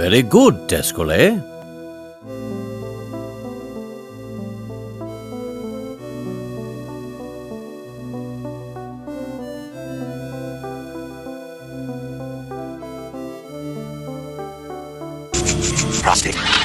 Very good, Descole. Prostate.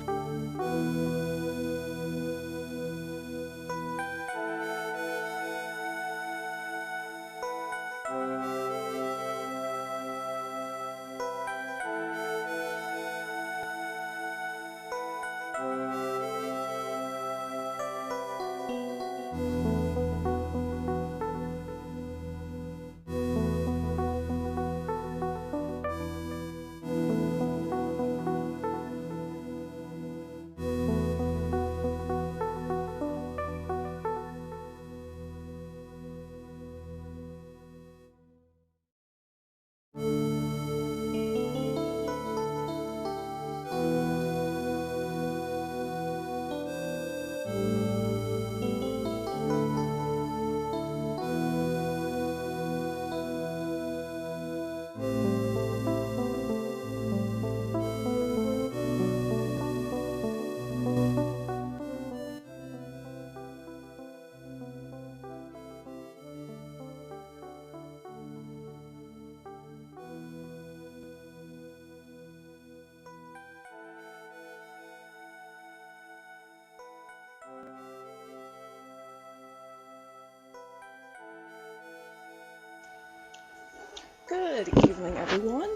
Good evening, everyone.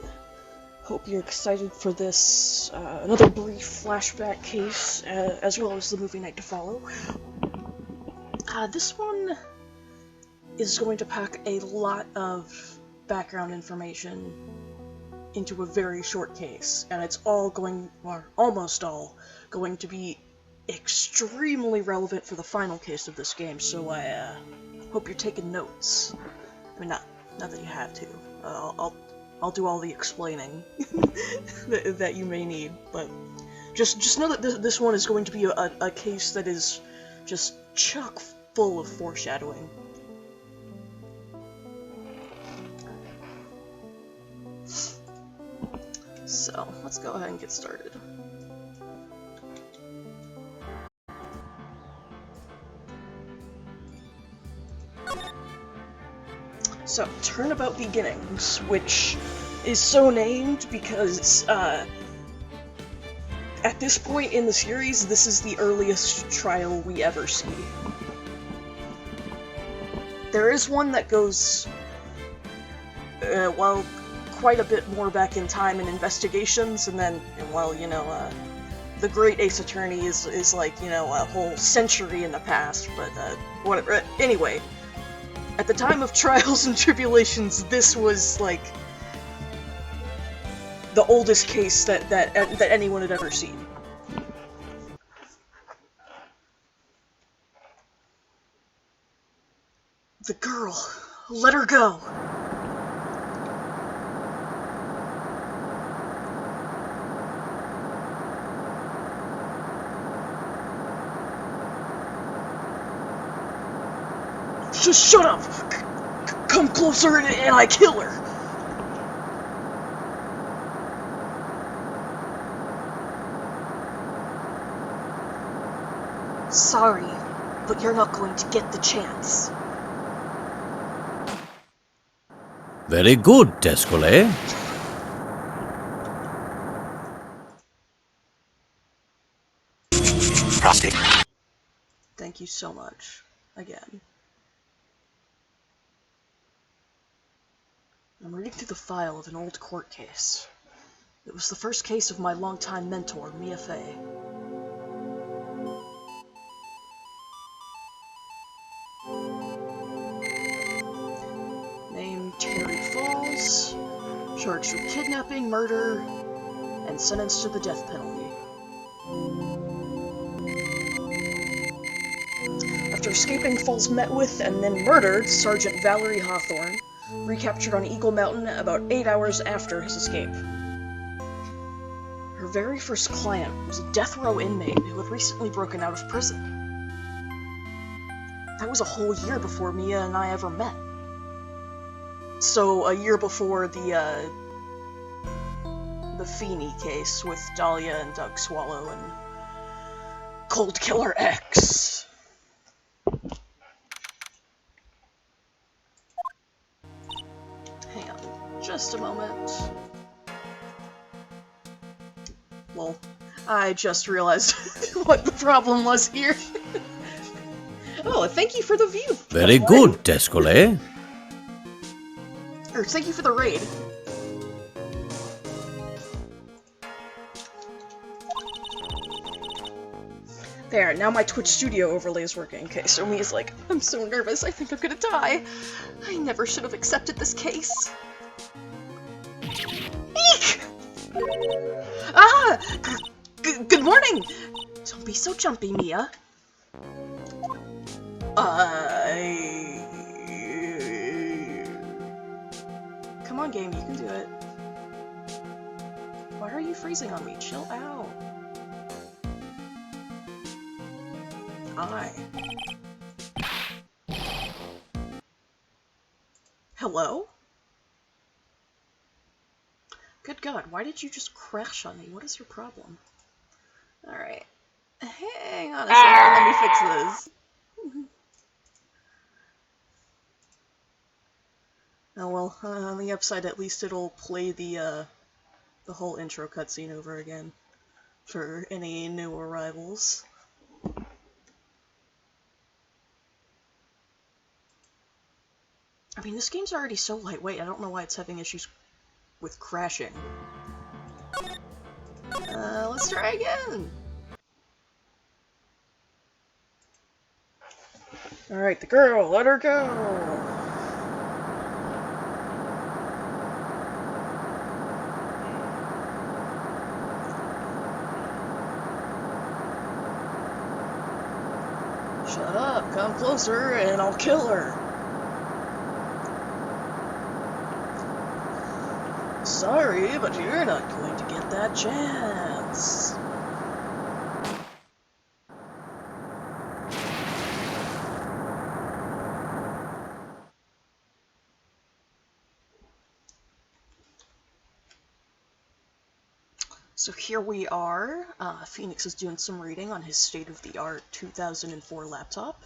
Hope you're excited for this, another brief flashback case, as well as the movie night to follow. This one is going to pack a lot of background information into a very short case, and it's all going, or almost all, going to be extremely relevant for the final case of this game, so I, hope you're taking notes. I mean, not that you have to. I'll do all the explaining that you may need, but just know that this one is going to be a case that is just chock full of foreshadowing. So, let's go ahead and get started. So, Turnabout Beginnings, which is so named because, at this point in the series, this is the earliest trial we ever see. There is one that goes, well, quite a bit more back in time in investigations, and then, well, you know, the Great Ace Attorney is like, you know, a whole century in the past, but, whatever. Anyway, at the time of Trials and Tribulations, this was, like, the oldest case that anyone had ever seen. The girl. Let her go. Just shut up! Come closer and I kill her! Sorry, but you're not going to get the chance. Very good, Descole. Prostate. Thank you so much. Again. I'm reading through the file of an old court case. It was the first case of my longtime mentor, Mia Fey. Named Terry Falls, charged with kidnapping, murder, and sentenced to the death penalty. After escaping, Falls met with and then murdered Sergeant Valerie Hawthorne, recaptured on Eagle Mountain about 8 hours after his escape. Her very first client was a death row inmate who had recently broken out of prison. That was a whole year before Mia and I ever met. So, a year before the Feeney case with Dahlia and Doug Swallow and Cold Killer X. Hang on, just a moment. Well, I just realized what the problem was here. Oh, thank you for the view. Very good, Descole. Or thank you for the raid. There, now my Twitch Studio overlay is working. Okay, so Mia's like, I'm so nervous, I think I'm gonna die. I never should have accepted this case. Eek! Ah! Good morning! Don't be so jumpy, Mia. Come on, game, you can do it. Why are you freezing on me? Chill out. Hello? Good God, why did you just crash on me? What is your problem? Alright. Hang on a second, let me fix this. Oh well, on the upside, at least it'll play the whole intro cutscene over again for any new arrivals. I mean, this game's already so lightweight, I don't know why it's having issues with crashing. Let's try again! Alright, the girl, let her go! Shut up, come closer, and I'll kill her. Sorry, but you're not going to get that chance. So here we are. Phoenix is doing some reading on his state-of-the-art 2004 laptop.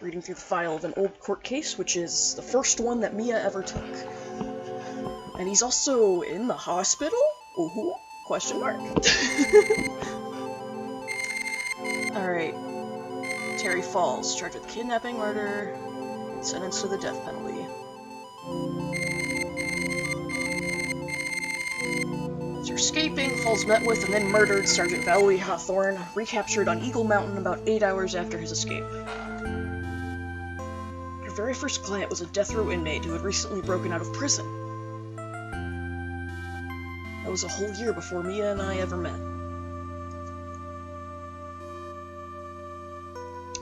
Reading through the file of an old court case, which is the first one that Mia ever took. And he's also in the hospital? Ooh, question mark. Alright. Terry Falls, charged with kidnapping, murder, sentenced to the death penalty. After escaping, Falls met with and then murdered Sergeant Valerie Hawthorne, recaptured on Eagle Mountain about 8 hours after his escape. Her very first client was a death row inmate who had recently broken out of prison. That was a whole year before Mia and I ever met.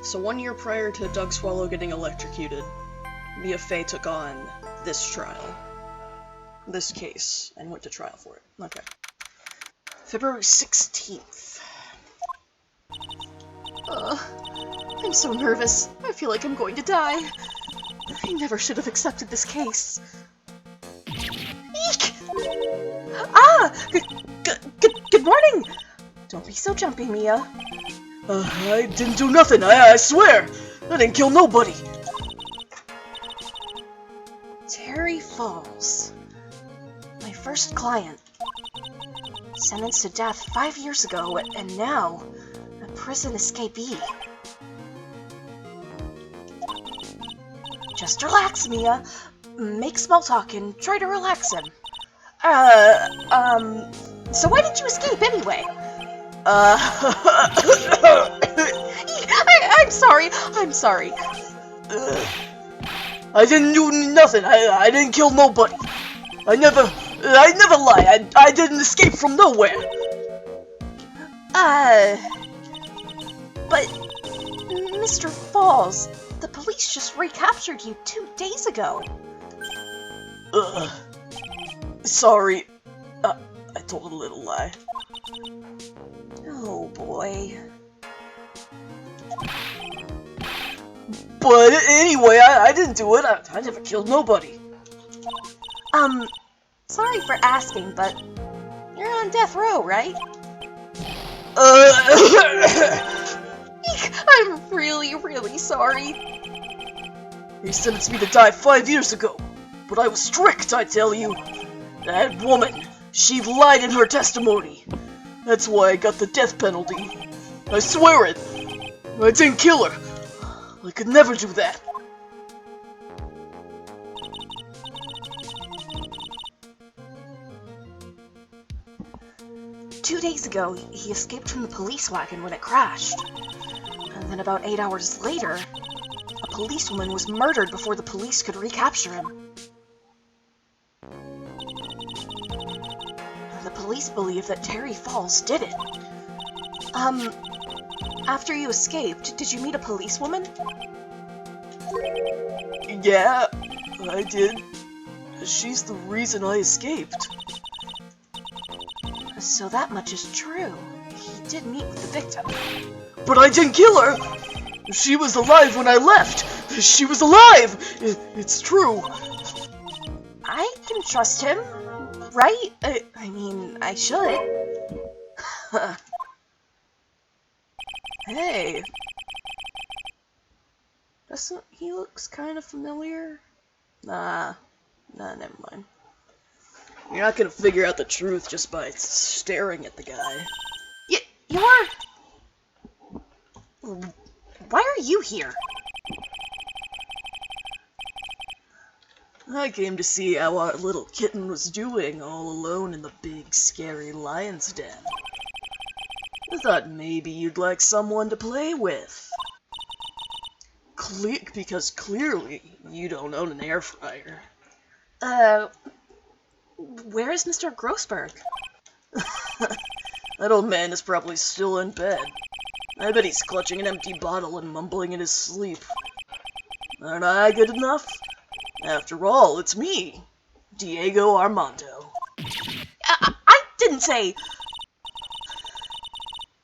So 1 year prior to Doug Swallow getting electrocuted, Mia Fey took on this trial. This case, and went to trial for it. Okay. February 16th. I'm so nervous. I feel like I'm going to die. I never should have accepted this case. Eek! Ah! Good morning! Don't be so jumpy, Mia. I didn't do nothing, I swear! I didn't kill nobody! Terry Falls. My first client. Sentenced to death 5 years ago, and now, a prison escapee. Just relax, Mia. Make small talk and try to relax him. So why did you escape anyway? I'm sorry. I didn't do nothing. I didn't kill nobody. I never lie. I didn't escape from nowhere. But Mr. Falls, the police just recaptured you 2 days ago. Sorry. I told a little lie. Oh boy. But anyway, I didn't do it. I never killed nobody. Sorry for asking, but you're on death row, right? I'm really sorry. He sentenced me to die 5 years ago, but I was strict, I tell you. That woman, she lied in her testimony. That's why I got the death penalty. I swear it. I didn't kill her. I could never do that. Two days ago, he escaped from the police wagon when it crashed. And then about 8 hours later, a policewoman was murdered before the police could recapture him. The police believe that Terry Falls did it. After you escaped, did you meet a policewoman? Yeah, I did. She's the reason I escaped. So that much is true. He did meet with the victim. But I didn't kill her! She was alive when I left! She was alive! It's true. I can trust him, right? I mean, I should. Hey. Doesn't he looks kind of familiar? Nah, never mind. You're not gonna figure out the truth just by staring at the guy. You're... Why are you here? I came to see how our little kitten was doing all alone in the big, scary lion's den. I thought maybe you'd like someone to play with. Because clearly you don't own an air fryer. Where is Mr. Grossberg? That old man is probably still in bed. I bet he's clutching an empty bottle and mumbling in his sleep. Aren't I good enough? After all, it's me, Diego Armando. I didn't say...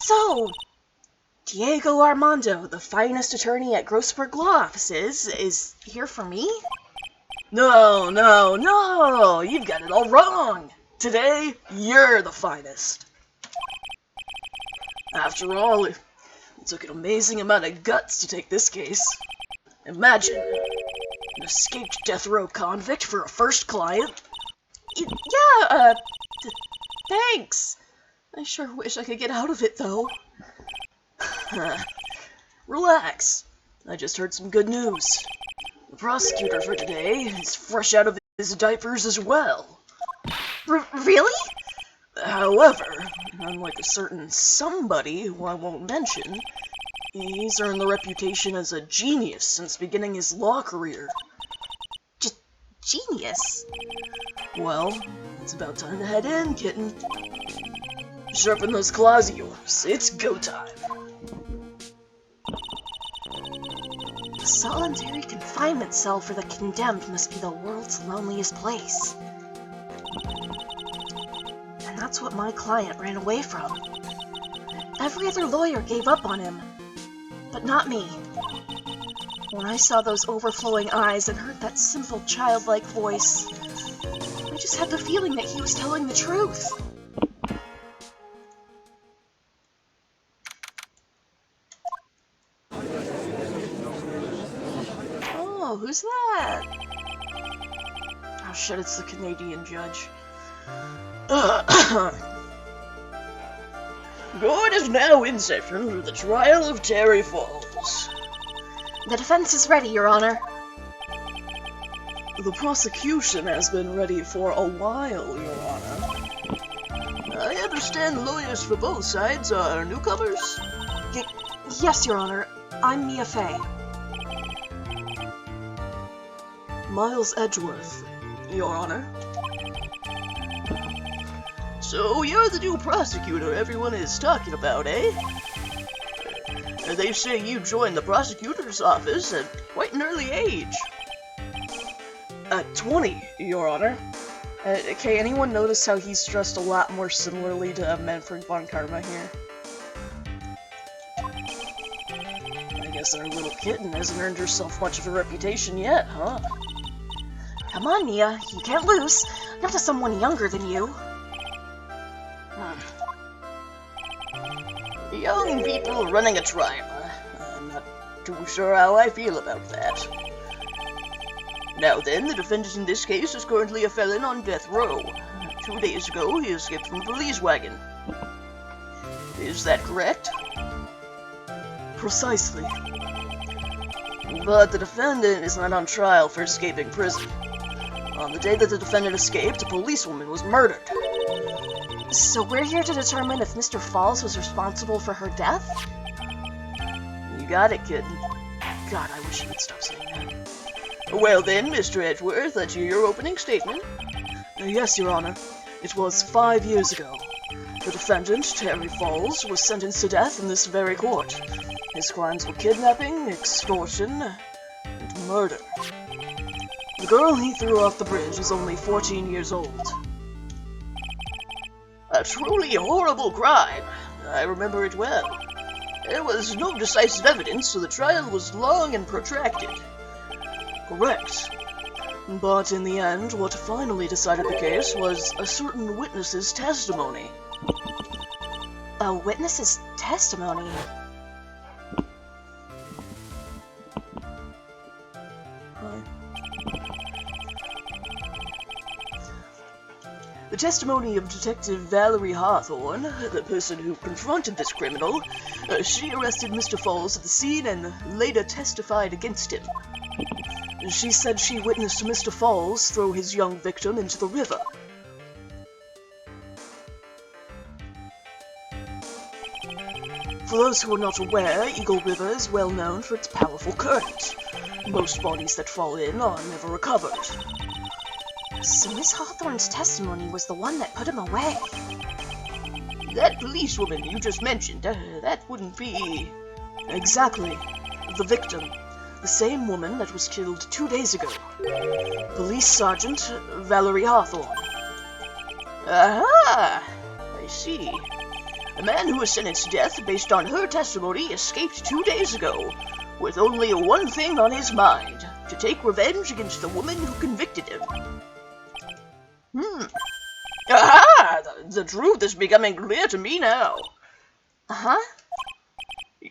So, Diego Armando, the finest attorney at Grossberg Law Offices, is here for me? No, no, no! You've got it all wrong! Today, you're the finest. After all, it took an amazing amount of guts to take this case. Imagine, an escaped death row convict for a first client. Yeah, thanks. I sure wish I could get out of it, though. Relax. I just heard some good news. The prosecutor for today is fresh out of his diapers as well. Really? However, unlike a certain somebody who I won't mention, he's earned the reputation as a genius since beginning his law career. Genius? Well, it's about time to head in, kitten. Sharpen those claws of yours. It's go time. The solitary confinement cell for the condemned must be the world's loneliest place. And that's what my client ran away from. Every other lawyer gave up on him, but not me. When I saw those overflowing eyes and heard that simple childlike voice, I just had the feeling that he was telling the truth. Oh, who's that? Oh shit, it's the Canadian judge. Court is now in session for the trial of Terry Falls. The defense is ready, Your Honor. The prosecution has been ready for a while, Your Honor. I understand lawyers for both sides are newcomers? Yes, Your Honor. I'm Mia Fey. Miles Edgeworth, Your Honor. So you're the new prosecutor everyone is talking about, eh? They say you joined the prosecutor's office at quite an early age. At 20, Your Honor. Okay, anyone notice how he's dressed a lot more similarly to Manfred von Karma here? I guess our little kitten hasn't earned herself much of a reputation yet, huh? Come on, Mia. You can't lose. Not to someone younger than you. Young people running a trial. I'm not too sure how I feel about that. Now then, the defendant in this case is currently a felon on death row. 2 days ago, he escaped from a police wagon. Is that correct? Precisely. But the defendant is not on trial for escaping prison. On the day that the defendant escaped, a policewoman was murdered. So we're here to determine if Mr. Falls was responsible for her death? You got it, kid. God, I wish you would stop saying that. Well then, Mr. Edgeworth, let's hear your opening statement. Yes, Your Honor. It was 5 years ago. The defendant, Terry Falls, was sentenced to death in this very court. His crimes were kidnapping, extortion, and murder. The girl he threw off the bridge was only 14 years old. A truly horrible crime. I remember it well. There was no decisive evidence, so the trial was long and protracted. Correct. But in the end, what finally decided the case was a certain witness's testimony. A witness's testimony? The testimony of Detective Valerie Hawthorne, the person who confronted this criminal. She arrested Mr. Falls at the scene and later testified against him. She said she witnessed Mr. Falls throw his young victim into the river. For those who are not aware, Eagle River is well known for its powerful current. Most bodies that fall in are never recovered. So Miss Hawthorne's testimony was the one that put him away. That policewoman you just mentioned, that wouldn't be... Exactly. The victim. The same woman that was killed 2 days ago. Police Sergeant Valerie Hawthorne. Aha! I see. The man who was sentenced to death based on her testimony escaped 2 days ago, with only one thing on his mind, to take revenge against the woman who convicted him. Aha! The truth is becoming clear to me now. Uh-huh?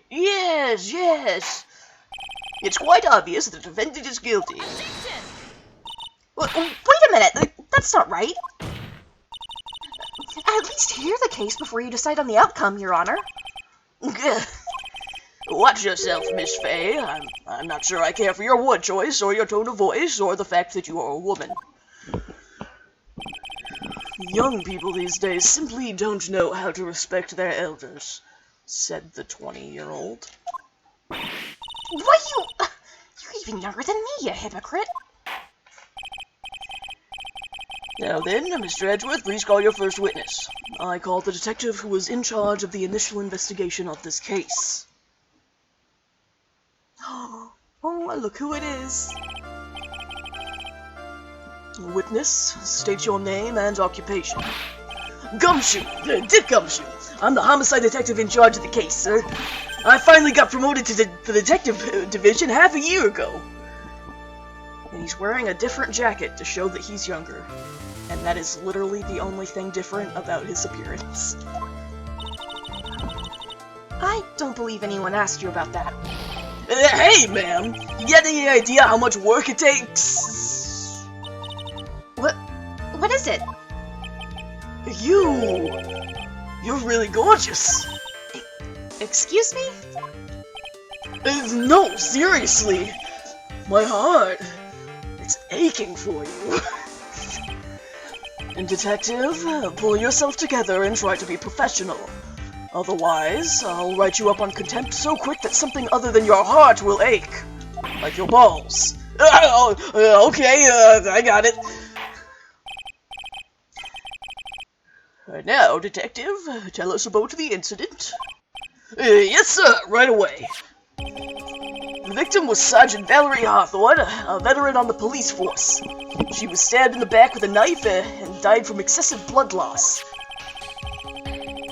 Yes. It's quite obvious that the defendant is guilty. Wait a minute, that's not right. At least hear the case before you decide on the outcome, Your Honor. Watch yourself, Miss Fay. I'm not sure I care for your word choice, or your tone of voice, or the fact that you are a woman. Young people these days simply don't know how to respect their elders, said the 20-year-old. What you're even younger than me, you hypocrite. Now then, Mr. Edgeworth, please call your first witness. I call the detective who was in charge of the initial investigation of this case. Oh, look who it is. Witness, state your name and occupation. Gumshoe! Dick Gumshoe! I'm the homicide detective in charge of the case, sir. I finally got promoted to the detective division half a year ago. And he's wearing a different jacket to show that he's younger. And that is literally the only thing different about his appearance. I don't believe anyone asked you about that. Hey, ma'am! You got any idea how much work it takes? What is it? You're really gorgeous. Excuse me? No, seriously. My heart, it's aching for you. And detective, pull yourself together and try to be professional. Otherwise, I'll write you up on contempt so quick that something other than your heart will ache. Like your balls. Okay, I got it. Now, detective, tell us about the incident. Yes, sir, right away. The victim was Sergeant Valerie Hawthorne, a veteran on the police force. She was stabbed in the back with a knife and died from excessive blood loss.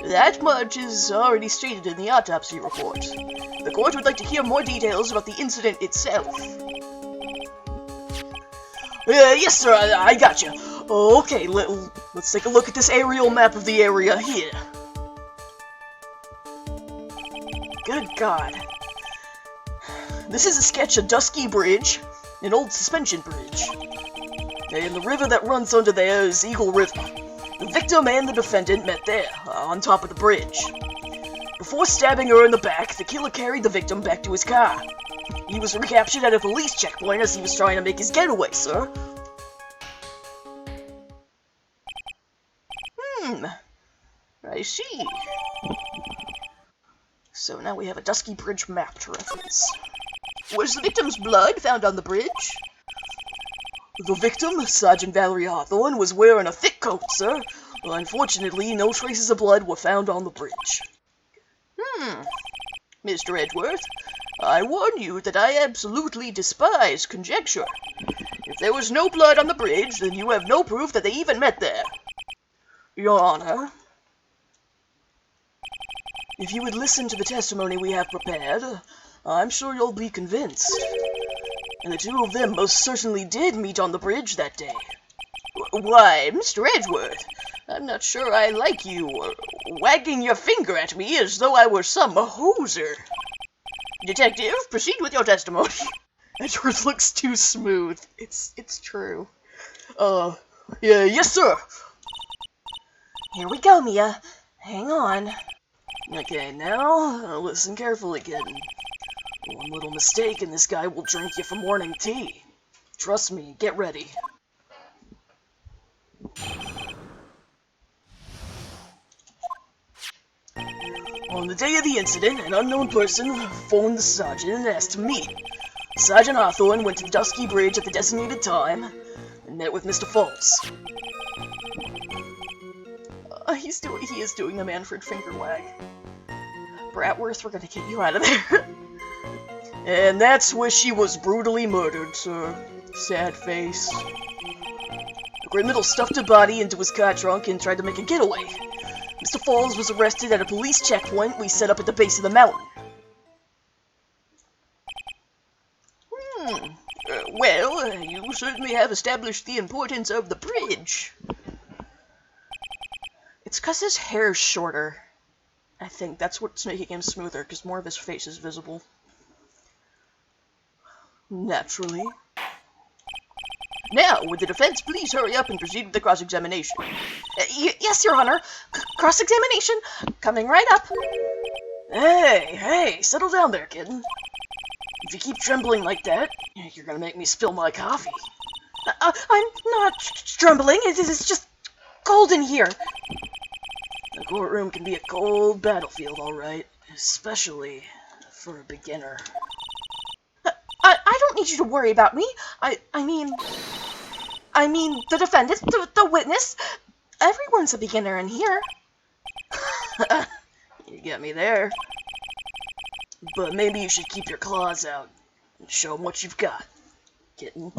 That much is already stated in the autopsy report. The court would like to hear more details about the incident itself. Yes, sir, I got you. Okay, let's take a look at this aerial map of the area here. Good God. This is a sketch of Dusky Bridge, an old suspension bridge. And the river that runs under there is Eagle River. The victim and the defendant met there, on top of the bridge. Before stabbing her in the back, the killer carried the victim back to his car. He was recaptured at a police checkpoint as he was trying to make his getaway, sir. I see. So now we have a Dusky Bridge map to reference. Was the victim's blood found on the bridge? The victim, Sergeant Valerie Hawthorne, was wearing a thick coat, sir. Well, unfortunately, no traces of blood were found on the bridge. Mr. Edgeworth, I warn you that I absolutely despise conjecture. If there was no blood on the bridge, then you have no proof that they even met there. Your Honor, if you would listen to the testimony we have prepared, I'm sure you'll be convinced. And the two of them most certainly did meet on the bridge that day. Why, Mr. Edgeworth, I'm not sure I like you wagging your finger at me as though I were some hoser. Detective, proceed with your testimony. Edgeworth looks too smooth. It's true. Yes, sir. Here we go, Mia. Hang on. Okay, now, listen carefully, kid. One little mistake and this guy will drink you for morning tea. Trust me, get ready. On the day of the incident, an unknown person phoned the sergeant and asked to meet. Sergeant Hawthorne went to the Dusky Bridge at the designated time and met with Mr. Falls. He is doing the Manfred finger wag. Bratworth, we're gonna get you out of there. And that's where she was brutally murdered, sir. Sad face. The criminal stuffed her body into his car trunk and tried to make a getaway. Mr. Falls was arrested at a police checkpoint we set up at the base of the mountain. Well, you certainly have established the importance of the bridge. It's 'cause his hair's shorter. I think that's what's making him smoother, because more of his face is visible. Naturally. Now, would the defense please hurry up and proceed with the cross-examination? Yes, Your Honor. Cross-examination. Coming right up. Hey, settle down there, kitten. If you keep trembling like that, you're gonna make me spill my coffee. I'm not trembling. It's just cold in here. The courtroom can be a cold battlefield, alright. Especially for a beginner. I don't need you to worry about me. I mean, the defendant, the witness. Everyone's a beginner in here. You get me there. But maybe you should keep your claws out and show them what you've got, kitten.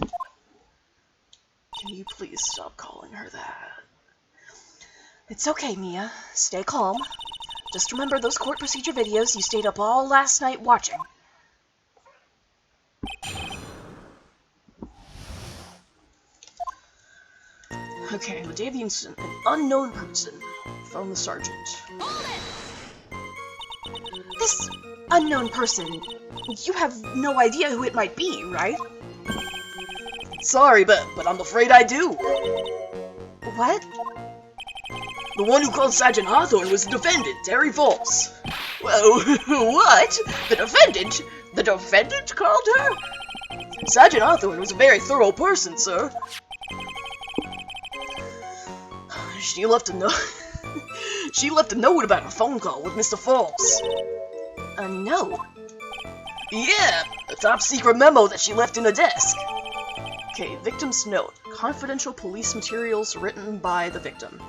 Can you please stop calling her that? It's okay, Mia. Stay calm. Just remember those court procedure videos you stayed up all last night watching. Okay, the day of the incident, an unknown person phoned the sergeant. This unknown person, you have no idea who it might be, right? Sorry, but I'm afraid I do. What? The one who called Sergeant Hawthorne was the defendant, Terry Falls. Well, what? The defendant? The defendant called her? Sergeant Hawthorne was a very thorough person, sir. She left a note. She left a note about a phone call with Mr. Falls. A note? Yeah, a top-secret memo that she left in the desk. Okay, victim's note. Confidential police materials written by the victim.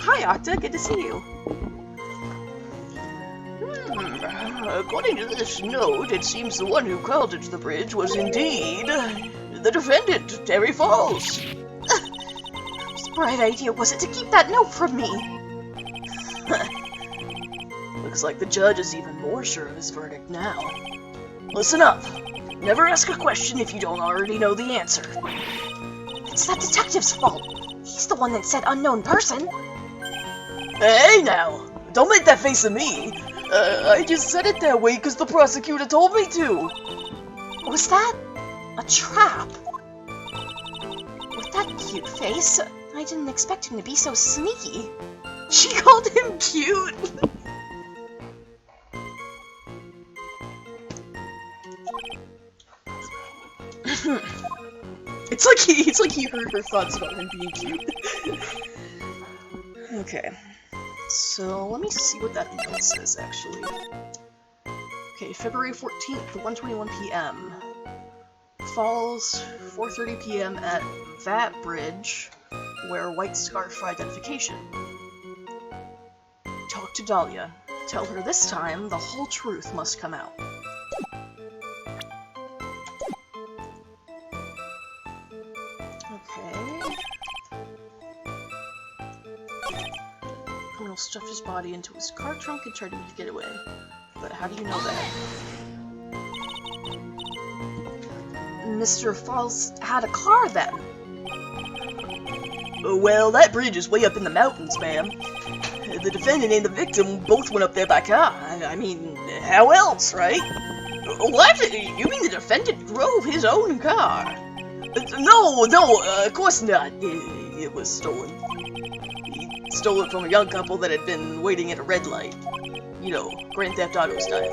Hi, Octa. Good to see you. According to this note, it seems the one who called it the bridge was indeed the defendant, Terry Falls. Whose bright idea was it to keep that note from me? Looks like the judge is even more sure of his verdict now. Listen up. Never ask a question if you don't already know the answer. It's that detective's fault. He's the one that said unknown person. Hey now! Don't make that face at me! I just said it that way because the prosecutor told me to! Was that a trap? With that cute face, I didn't expect him to be so sneaky. She called him cute! It's like he heard her thoughts about him being cute. Okay. So, let me see what that note says, actually. Okay, February 14th, 1:21 p.m. Falls, 4:30 p.m. at that bridge. Wear white scarf for identification. Talk to Dahlia. Tell her this time the whole truth must come out. Okay. Criminal stuffed his body into his car trunk and tried to make a getaway. But how do you know that? Mr. Falls had a car then. Well, that bridge is way up in the mountains, ma'am. The defendant and the victim both went up there by car. I mean, how else, right? What? You mean the defendant drove his own car? No, of course not. It was stolen. He stole it from a young couple that had been waiting at a red light. You know, Grand Theft Auto style.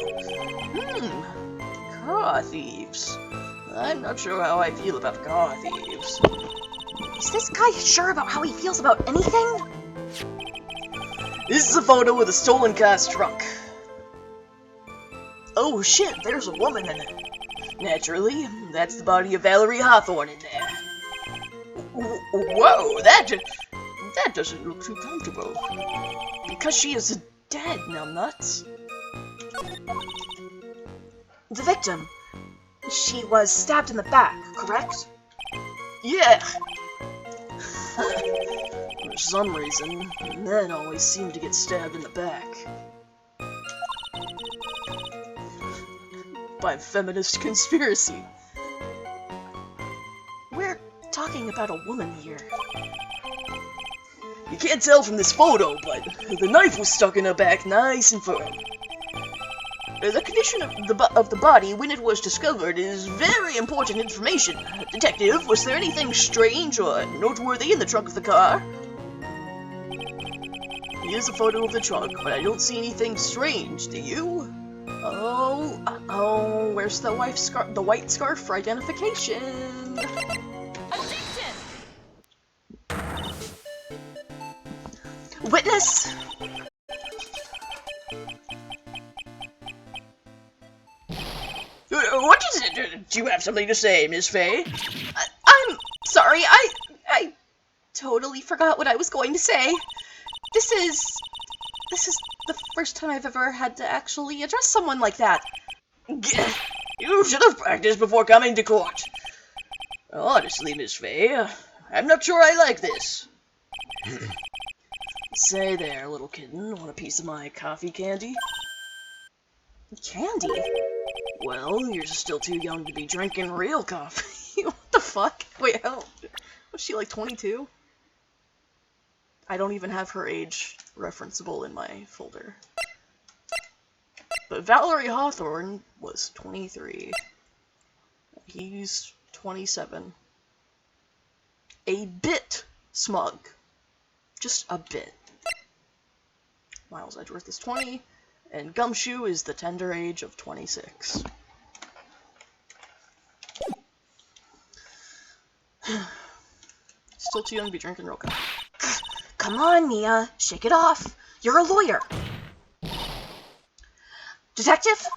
Car thieves. I'm not sure how I feel about car thieves. Is this guy sure about how he feels about anything? This is a photo of the stolen car's trunk. Oh shit, there's a woman in it. Naturally, that's the body of Valerie Hawthorne in there. Whoa, that doesn't look too comfortable. Because she is dead, numbnuts. The victim. She was stabbed in the back, correct? Yeah. For some reason, men always seem to get stabbed in the back. By feminist conspiracy. We're talking about a woman here. You can't tell from this photo, but the knife was stuck in her back nice and firm. The condition of the body when it was discovered is very important information. Detective, was there anything strange or noteworthy in the trunk of the car? Here's a photo of the trunk, but I don't see anything strange, do you? Oh, where's the white scarf for identification? Witness! What is it? Do you have something to say, Miss Fay? I'm sorry, I totally forgot what I was going to say. This is the first time I've ever had to actually address someone like that. You should have practiced before coming to court. Honestly, Miss Fay, I'm not sure I like this. Say there, little kitten, want a piece of my coffee candy? Candy? Well, you're still too young to be drinking real coffee. What the fuck? Wait, how? Was she like 22? I don't even have her age referenceable in my folder. But Valerie Hawthorne was 23. He's 27. A bit smug. Just a bit. Miles Edgeworth is 20, and Gumshoe is the tender age of 26. Still too young to be drinking real coffee. Come on, Mia, shake it off. You're a lawyer. Detective?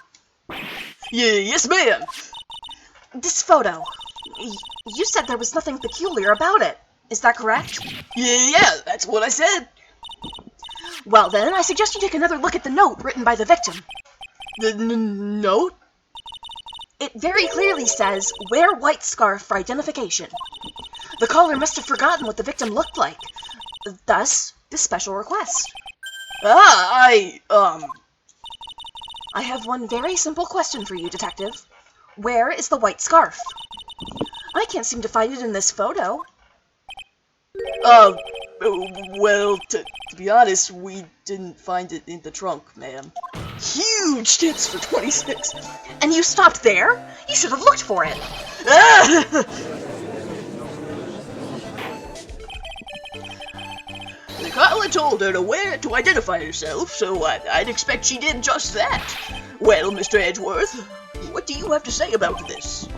Yes, ma'am! This photo. You said there was nothing peculiar about it. Is that correct? Yeah, that's what I said. Well then, I suggest you take another look at the note written by the victim. The note? It very clearly says, wear white scarf for identification. The caller must have forgotten what the victim looked like. Thus, this special request. I have one very simple question for you, Detective. Where is the white scarf? I can't seem to find it in this photo. Well, to be honest, we didn't find it in the trunk, ma'am. Huge tits for 26. And you stopped there? You should have looked for it. The caller told her to identify herself, so I'd expect she did just that. Well, Mr. Edgeworth, what do you have to say about this?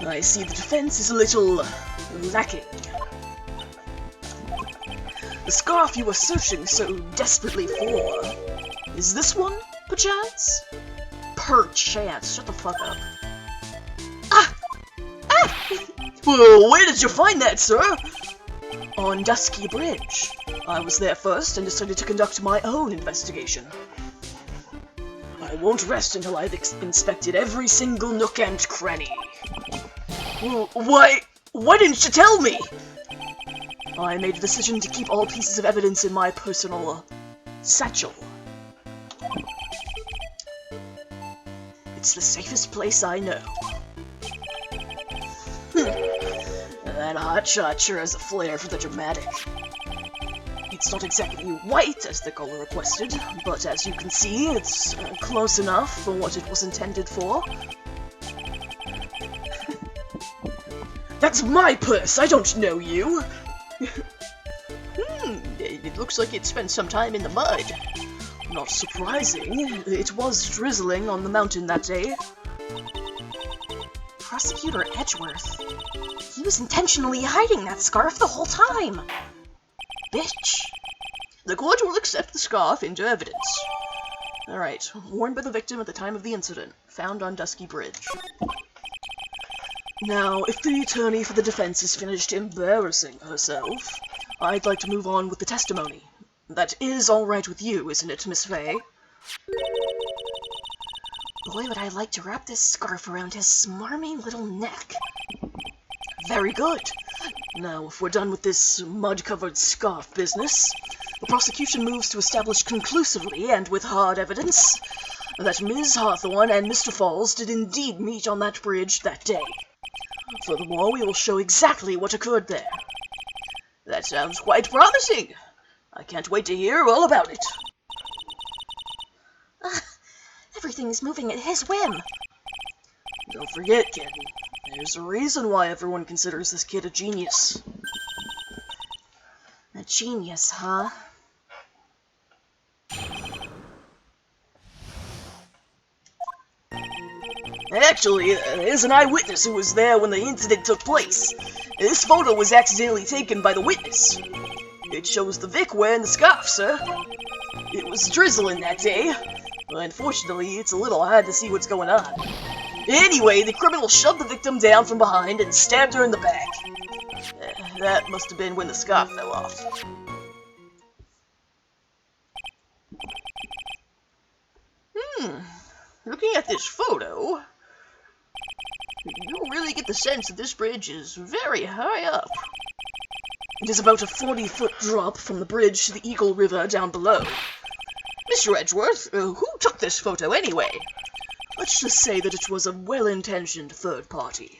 I see the defense is a little lacking. The scarf you were searching so desperately for, is this one, perchance? Perchance. Shut the fuck up. Well, where did you find that, sir? On Dusky Bridge. I was there first and decided to conduct my own investigation. I won't rest until I've inspected every single nook and cranny. Why didn't you tell me? I made a decision to keep all pieces of evidence in my personal satchel. It's the safest place I know. That hotshot sure has a flair for the dramatic. It's not exactly white, as the caller requested, but as you can see, it's close enough for what it was intended for. That's my purse! I don't know you! It looks like it spent some time in the mud. Not surprising. It was drizzling on the mountain that day. Prosecutor Edgeworth. He was intentionally hiding that scarf the whole time. Bitch. The court will accept the scarf into evidence. Alright, worn by the victim at the time of the incident. Found on Dusky Bridge. Now, if the attorney for the defense has finished embarrassing herself, I'd like to move on with the testimony. That is alright with you, isn't it, Miss Faye? Boy, would I like to wrap this scarf around his smarmy little neck. Very good. Now, if we're done with this mud-covered scarf business, the prosecution moves to establish conclusively and with hard evidence that Ms. Hawthorne and Mr. Falls did indeed meet on that bridge that day. Furthermore, we will show exactly what occurred there. That sounds quite promising. I can't wait to hear all about it. Everything's moving at his whim. Don't forget, kid. There's a reason why everyone considers this kid a genius. A genius, huh? Actually, there's an eyewitness who was there when the incident took place. This photo was accidentally taken by the witness. It shows the Vic wearing the scarf, sir. It was drizzling that day. Unfortunately, it's a little hard to see what's going on. Anyway, the criminal shoved the victim down from behind and stabbed her in the back. That must have been when the scarf fell off. Looking at this photo, you really get the sense that this bridge is very high up. It is about a 40-foot drop from the bridge to the Eagle River down below. Mr. Edgeworth, who took this photo anyway? Let's just say that it was a well-intentioned third party.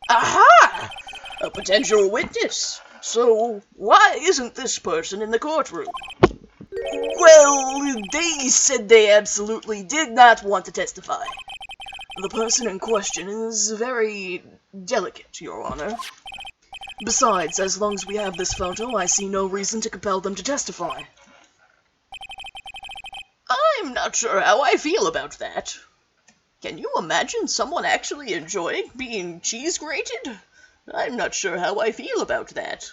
Aha! A potential witness. So, why isn't this person in the courtroom? Well, they said they absolutely did not want to testify. The person in question is very delicate, Your Honor. Besides, as long as we have this photo, I see no reason to compel them to testify. I'm not sure how I feel about that. Can you imagine someone actually enjoying being cheese grated? I'm not sure how I feel about that.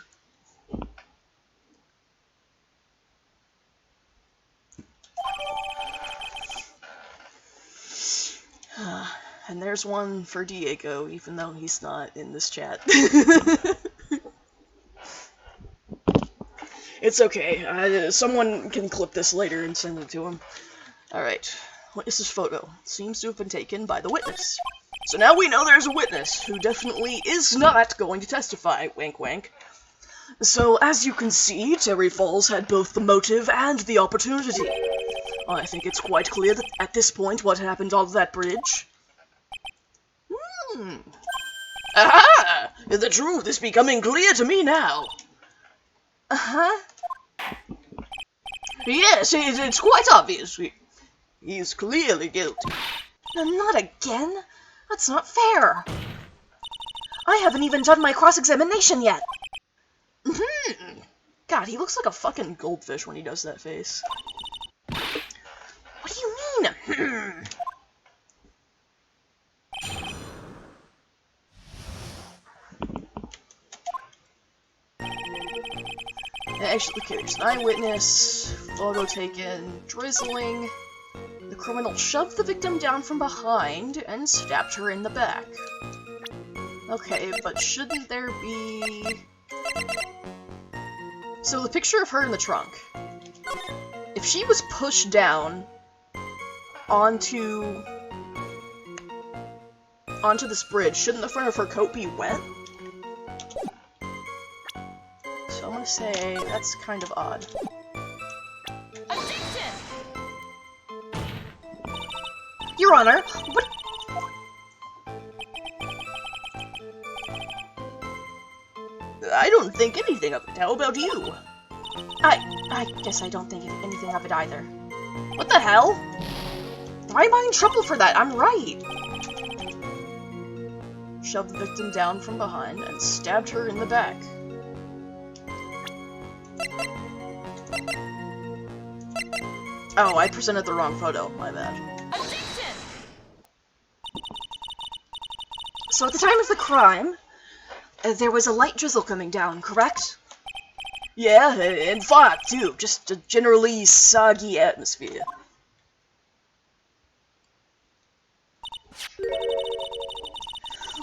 And there's one for Diego, even though he's not in this chat. It's okay. Someone can clip this later and send it to him. Alright. Witness's photo. Seems to have been taken by the witness. So now we know there's a witness who definitely is not going to testify. Wink, wink. So, as you can see, Terry Falls had both the motive and the opportunity. I think it's quite clear that at this point what happened on that bridge. Aha! The truth is becoming clear to me now. Uh-huh. Yes, it's quite obvious. He's clearly guilty. Not again. That's not fair. I haven't even done my cross-examination yet. God, he looks like a fucking goldfish when he does that face. What do you mean? Actually, there's an eyewitness, photo taken, drizzling. The criminal shoved the victim down from behind and stabbed her in the back. Okay, but shouldn't there be... So the picture of her in the trunk. If she was pushed down onto this bridge, shouldn't the front of her coat be wet? So I'm gonna say that's kind of odd. Your Honor, what... I don't think anything of it. How about you? I guess I don't think anything of it either. What the hell? Why am I in trouble for that? I'm right. Shoved the victim down from behind and stabbed her in the back. Oh, I presented the wrong photo. My bad. So at the time of the crime, there was a light drizzle coming down, correct? Yeah, and fog, too. Just a generally soggy atmosphere.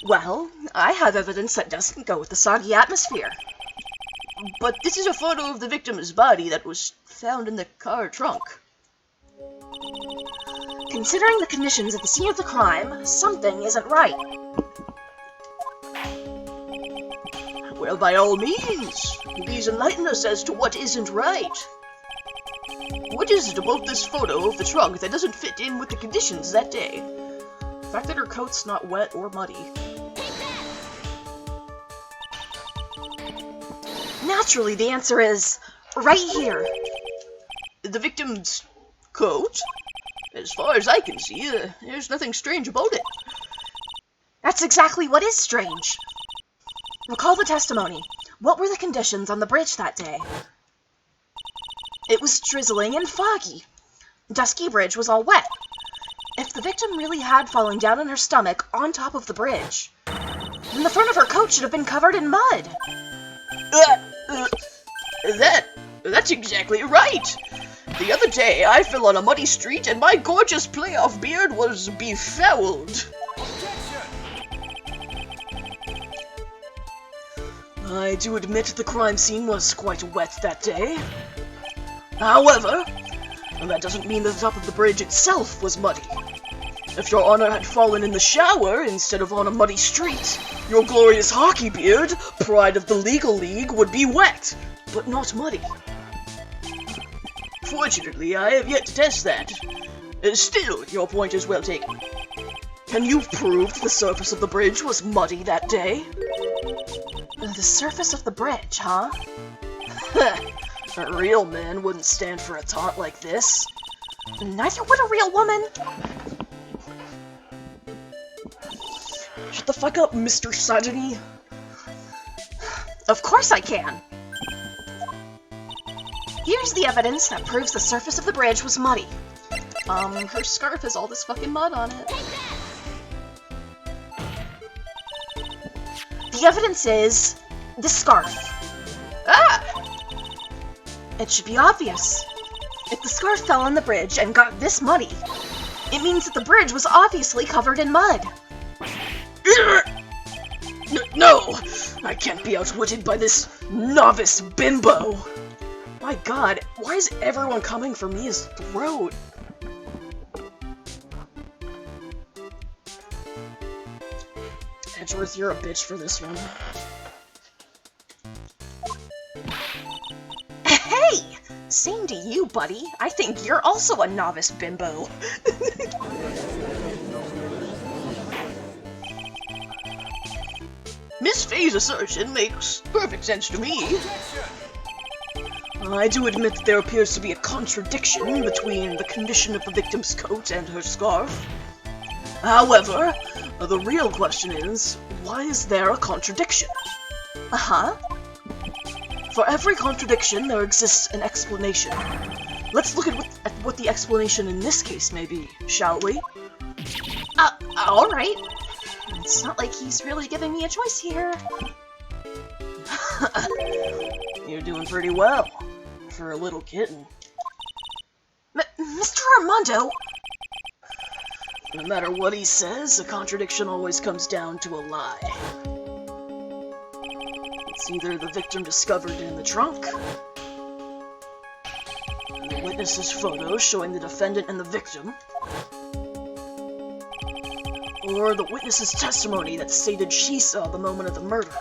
Well, I have evidence that doesn't go with the soggy atmosphere. But this is a photo of the victim's body that was found in the car trunk. Considering the conditions at the scene of the crime, something isn't right. Well, by all means, please enlighten us as to what isn't right. What is it about this photo of the trunk that doesn't fit in with the conditions that day? The fact that her coat's not wet or muddy. Naturally, the answer is right here. The victim's coat? As far as I can see, there's nothing strange about it. That's exactly what is strange. Recall the testimony. What were the conditions on the bridge that day? It was drizzling and foggy. Dusky Bridge was all wet. If the victim really had fallen down on her stomach on top of the bridge, then the front of her coat should have been covered in mud. That's exactly right. The other day, I fell on a muddy street and my gorgeous playoff beard was befouled. I do admit the crime scene was quite wet that day. However, that doesn't mean that the top of the bridge itself was muddy. If your honor had fallen in the shower instead of on a muddy street, your glorious hockey beard, pride of the legal league, would be wet, but not muddy. Fortunately, I have yet to test that. Still, your point is well taken. Can you prove the surface of the bridge was muddy that day? The surface of the bridge, huh? A real man wouldn't stand for a taunt like this. Neither would a real woman. Shut the fuck up, Mr. Sajani. Of course I can. Here's the evidence that proves the surface of the bridge was muddy. Her scarf has all this fucking mud on it. The evidence is the scarf. Ah! It should be obvious. If the scarf fell on the bridge and got this muddy, it means that the bridge was obviously covered in mud. No! I can't be outwitted by this novice bimbo! My god, why is everyone coming for Mia's throat? Edgeworth, you're a bitch for this one. Hey! Same to you, buddy. I think you're also a novice bimbo. Miss Faye's assertion makes perfect sense to me. I do admit that there appears to be a contradiction between the condition of the victim's coat and her scarf. However, the real question is, why is there a contradiction? Uh-huh. For every contradiction, there exists an explanation. Let's look at what the explanation in this case may be, shall we? Alright. It's not like he's really giving me a choice here. You're doing pretty well, for a little kitten. Mr. Armando! No matter what he says, a contradiction always comes down to a lie. It's either the victim discovered in the trunk, the witness's photo showing the defendant and the victim, or the witness's testimony that stated she saw the moment of the murder.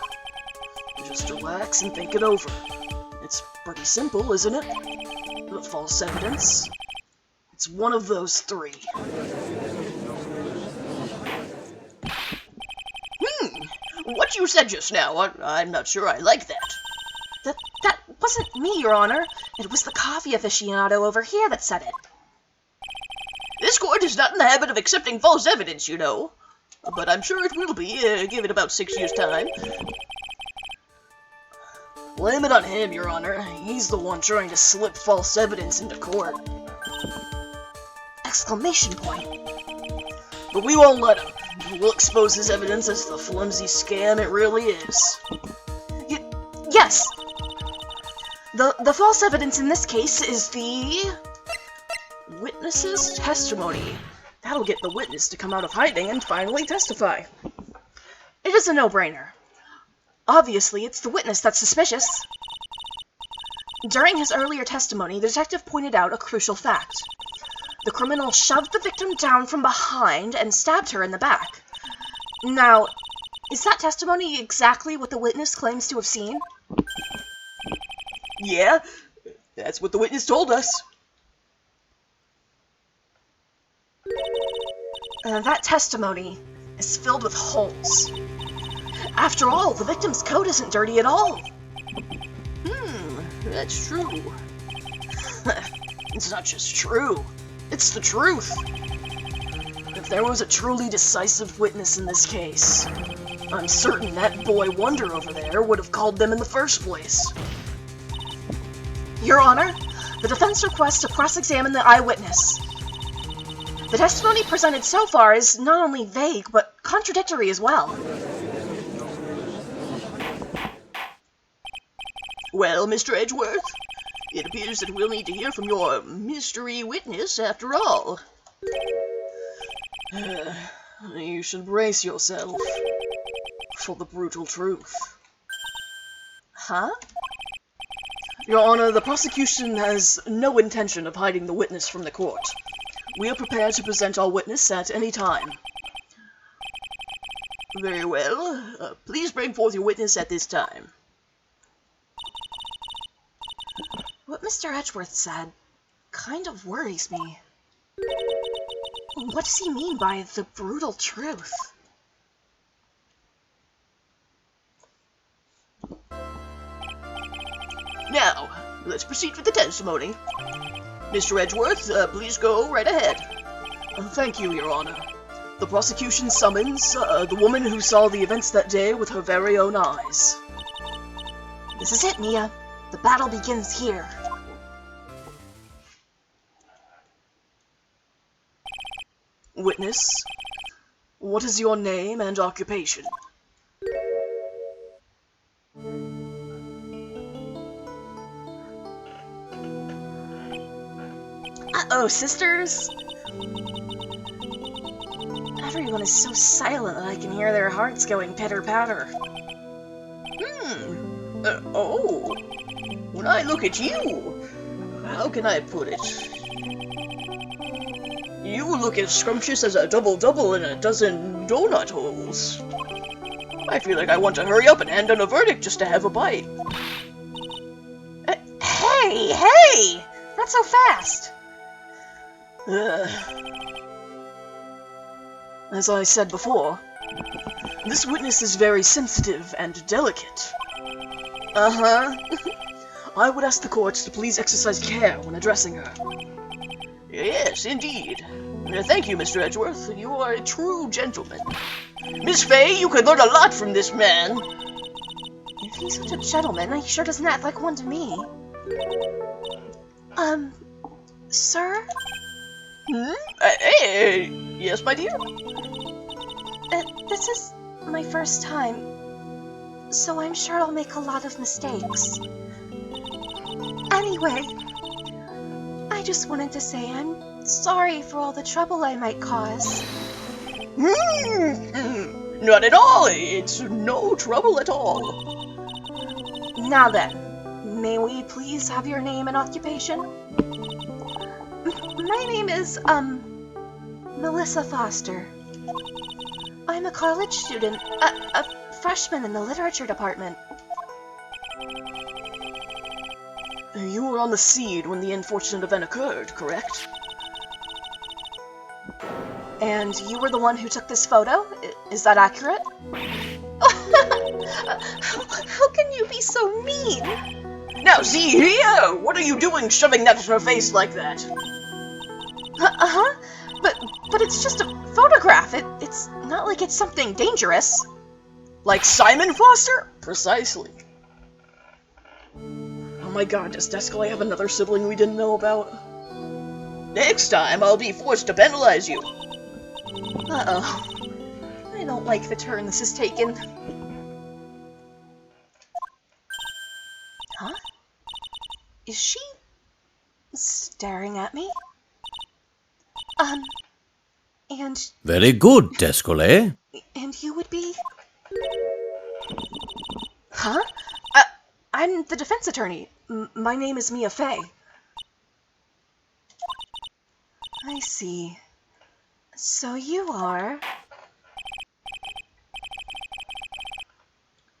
Just relax and think it over. It's pretty simple, isn't it? The false evidence. It's one of those three. What you said just now, I'm not sure I like that. That wasn't me, Your Honor. It was the coffee aficionado over here that said it. This court is not in the habit of accepting false evidence, you know. But I'm sure it will be, give it about 6 years' time. Blame it on him, Your Honor. He's the one trying to slip false evidence into court. Exclamation point. But we won't let him. We'll expose his evidence as the flimsy scam it really is. Yes! The false evidence in this case is the witness's testimony. That'll get the witness to come out of hiding and finally testify. It is a no-brainer. Obviously, it's the witness that's suspicious. During his earlier testimony, the detective pointed out a crucial fact. The criminal shoved the victim down from behind and stabbed her in the back. Now, is that testimony exactly what the witness claims to have seen? Yeah, that's what the witness told us. That testimony is filled with holes. After all, the victim's coat isn't dirty at all. That's true. It's not just true, it's the truth. If there was a truly decisive witness in this case, I'm certain that boy Wonder over there would have called them in the first place. Your Honor, the defense requests to cross-examine the eyewitness. The testimony presented so far is not only vague, but contradictory as well. Well, Mr. Edgeworth, it appears that we'll need to hear from your mystery witness after all. You should brace yourself for the brutal truth. Huh? Your Honor, the prosecution has no intention of hiding the witness from the court. We are prepared to present our witness at any time. Very well. Please bring forth your witness at this time. What Mr. Edgeworth said kind of worries me. What does he mean by the brutal truth? Now, let's proceed with the testimony. Mr. Edgeworth, please go right ahead. Thank you, Your Honor. The prosecution summons the woman who saw the events that day with her very own eyes. This is it, Mia. The battle begins here. Witness, what is your name and occupation? Uh-oh, sisters! Everyone is so silent that I can hear their hearts going pitter-patter. Oh. When I look at you, how can I put it? You look as scrumptious as a double-double in a dozen donut holes. I feel like I want to hurry up and hand down a verdict just to have a bite. Hey! Not so fast! As I said before, this witness is very sensitive and delicate. I would ask the court to please exercise care when addressing her. Yes, indeed. Thank you, Mr. Edgeworth. You are a true gentleman. Miss Fay, you could learn a lot from this man. If he's such a gentleman, he sure doesn't act like one to me. Sir? Yes, my dear? This is my first time, so I'm sure I'll make a lot of mistakes. Anyway, I just wanted to say I'm sorry for all the trouble I might cause. Not at all. It's no trouble at all. Now then, may we please have your name and occupation? My name is, Melissa Foster. I'm a college student, a freshman in the literature department. You were on the scene when the unfortunate event occurred, correct? And you were the one who took this photo? Is that accurate? How can you be so mean? Now, see here! What are you doing shoving that in her face like that? But it's just a photograph. It's not like it's something dangerous. Like Simon Foster? Precisely. Oh my god, does Descalay have another sibling we didn't know about? Next time, I'll be forced to penalize you. Uh-oh. I don't like the turn this has taken. Huh? Is she staring at me? And Very good, Descole. you would be? Huh? I'm the defense attorney. My name is Mia Fey. I see. So you are...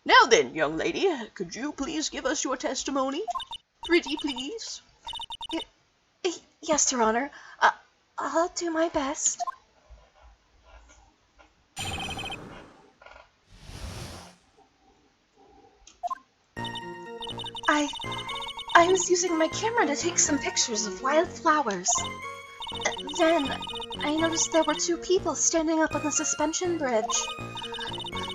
Now then, young lady, could you please give us your testimony? Pretty please. Yes, Your Honor. I'll do my best. I was using my camera to take some pictures of wildflowers. Then, I noticed there were two people standing up on the suspension bridge.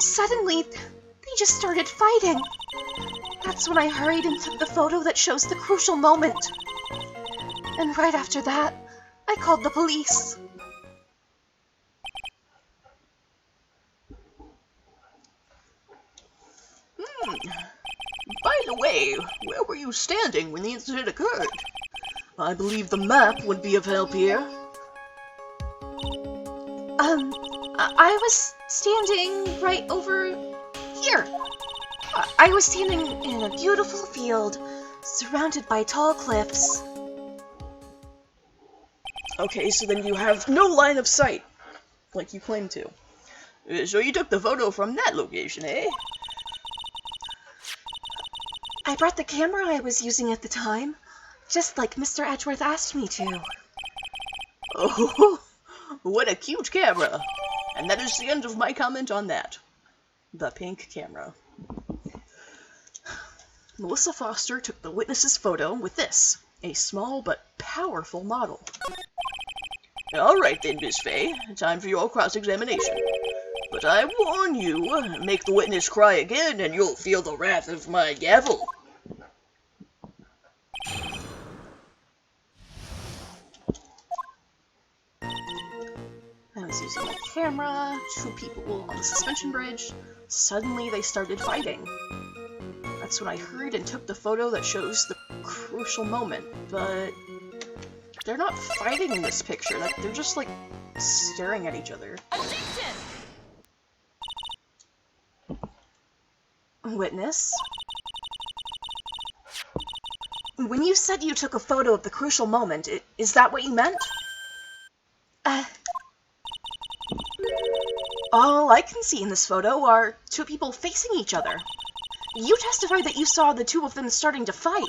Suddenly, they just started fighting. That's when I hurried and took the photo that shows the crucial moment. And right after that, I called the police. By the way, where were you standing when the incident occurred? I believe the map would be of help here. I was standing right over here. I was standing in a beautiful field, surrounded by tall cliffs. Okay, so then you have no line of sight, like you claim to. So you took the photo from that location, eh? I brought the camera I was using at the time, just like Mr. Edgeworth asked me to. Oh, what a cute camera! And that is the end of my comment on that. The pink camera. Melissa Foster took the witness's photo with this, a small but powerful model. Alright then, Miss Fey, time for your cross-examination. But I warn you, make the witness cry again and you'll feel the wrath of my gavel. I was using my camera, two people on the suspension bridge. Suddenly they started fighting. That's when I hurried and took the photo that shows the crucial moment, but they're not fighting in this picture. They're just, like, staring at each other. Witness? When you said you took a photo of the crucial moment, is that what you meant? All I can see in this photo are two people facing each other. You testified that you saw the two of them starting to fight.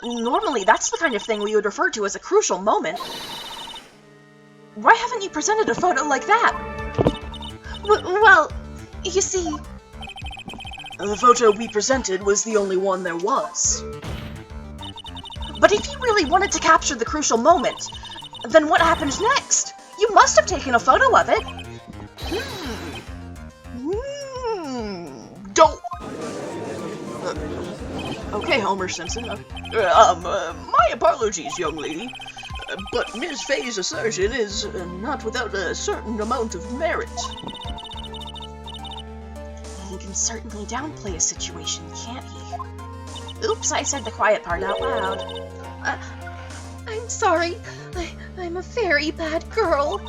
Normally, that's the kind of thing we would refer to as a crucial moment. Why haven't you presented a photo like that? Well, you see... The photo we presented was the only one there was. But if you really wanted to capture the crucial moment, then what happened next? You must have taken a photo of it. Don't... Okay, Homer Simpson. My apologies, young lady. But Ms. Fay's assertion is not without a certain amount of merit. He can certainly downplay a situation, can't he? Oops, I said the quiet part out loud. I'm sorry. I'm a very bad girl.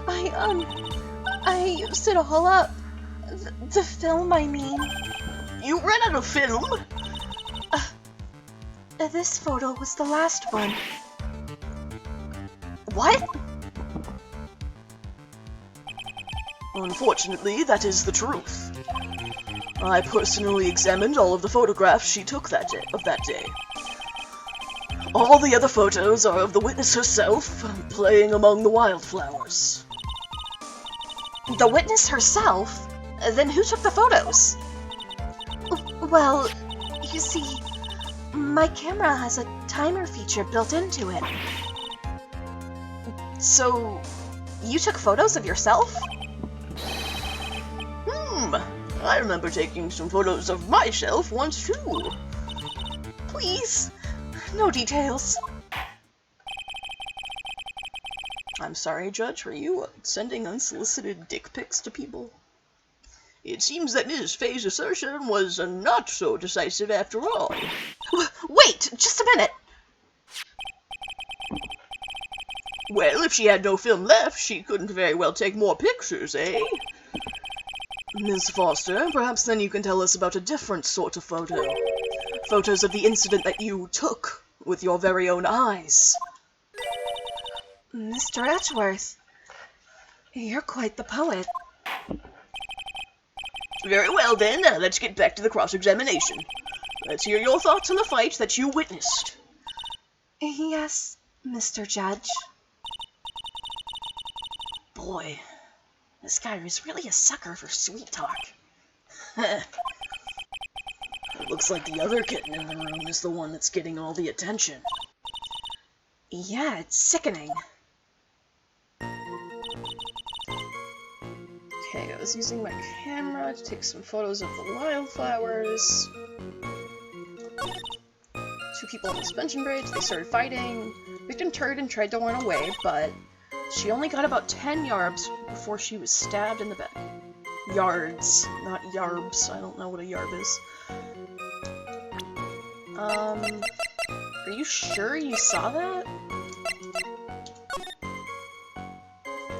I used it all up. The film, I mean. You ran out of film? This photo was the last one. What? Unfortunately, that is the truth. I personally examined all of the photographs she took that day. All the other photos are of the witness herself, playing among the wildflowers. The witness herself? Then who took the photos? Well, you see, my camera has a timer feature built into it. So, you took photos of yourself? I remember taking some photos of myself once too. Please, no details. I'm sorry, Judge, were you sending unsolicited dick pics to people? It seems that Ms. Fay's assertion was not so decisive after all. Wait, just a minute! Well, if she had no film left, she couldn't very well take more pictures, eh? Ms. Foster, perhaps then you can tell us about a different sort of photo. Photos of the incident that you took with your very own eyes. Mr. Edgeworth, you're quite the poet. Very well then, let's get back to the cross-examination. Let's hear your thoughts on the fight that you witnessed. Yes, Mr. Judge. Boy, this guy is really a sucker for sweet talk. It looks like the other kitten in the room is the one that's getting all the attention. Yeah, it's sickening. Okay, I was using my camera to take some photos of the wildflowers. Two people on the suspension bridge, they started fighting. Victim turned and tried to run away, but she only got about 10 yards before she was stabbed in the back. Yards, not yarbs. I don't know what a yarb is. Are you sure you saw that?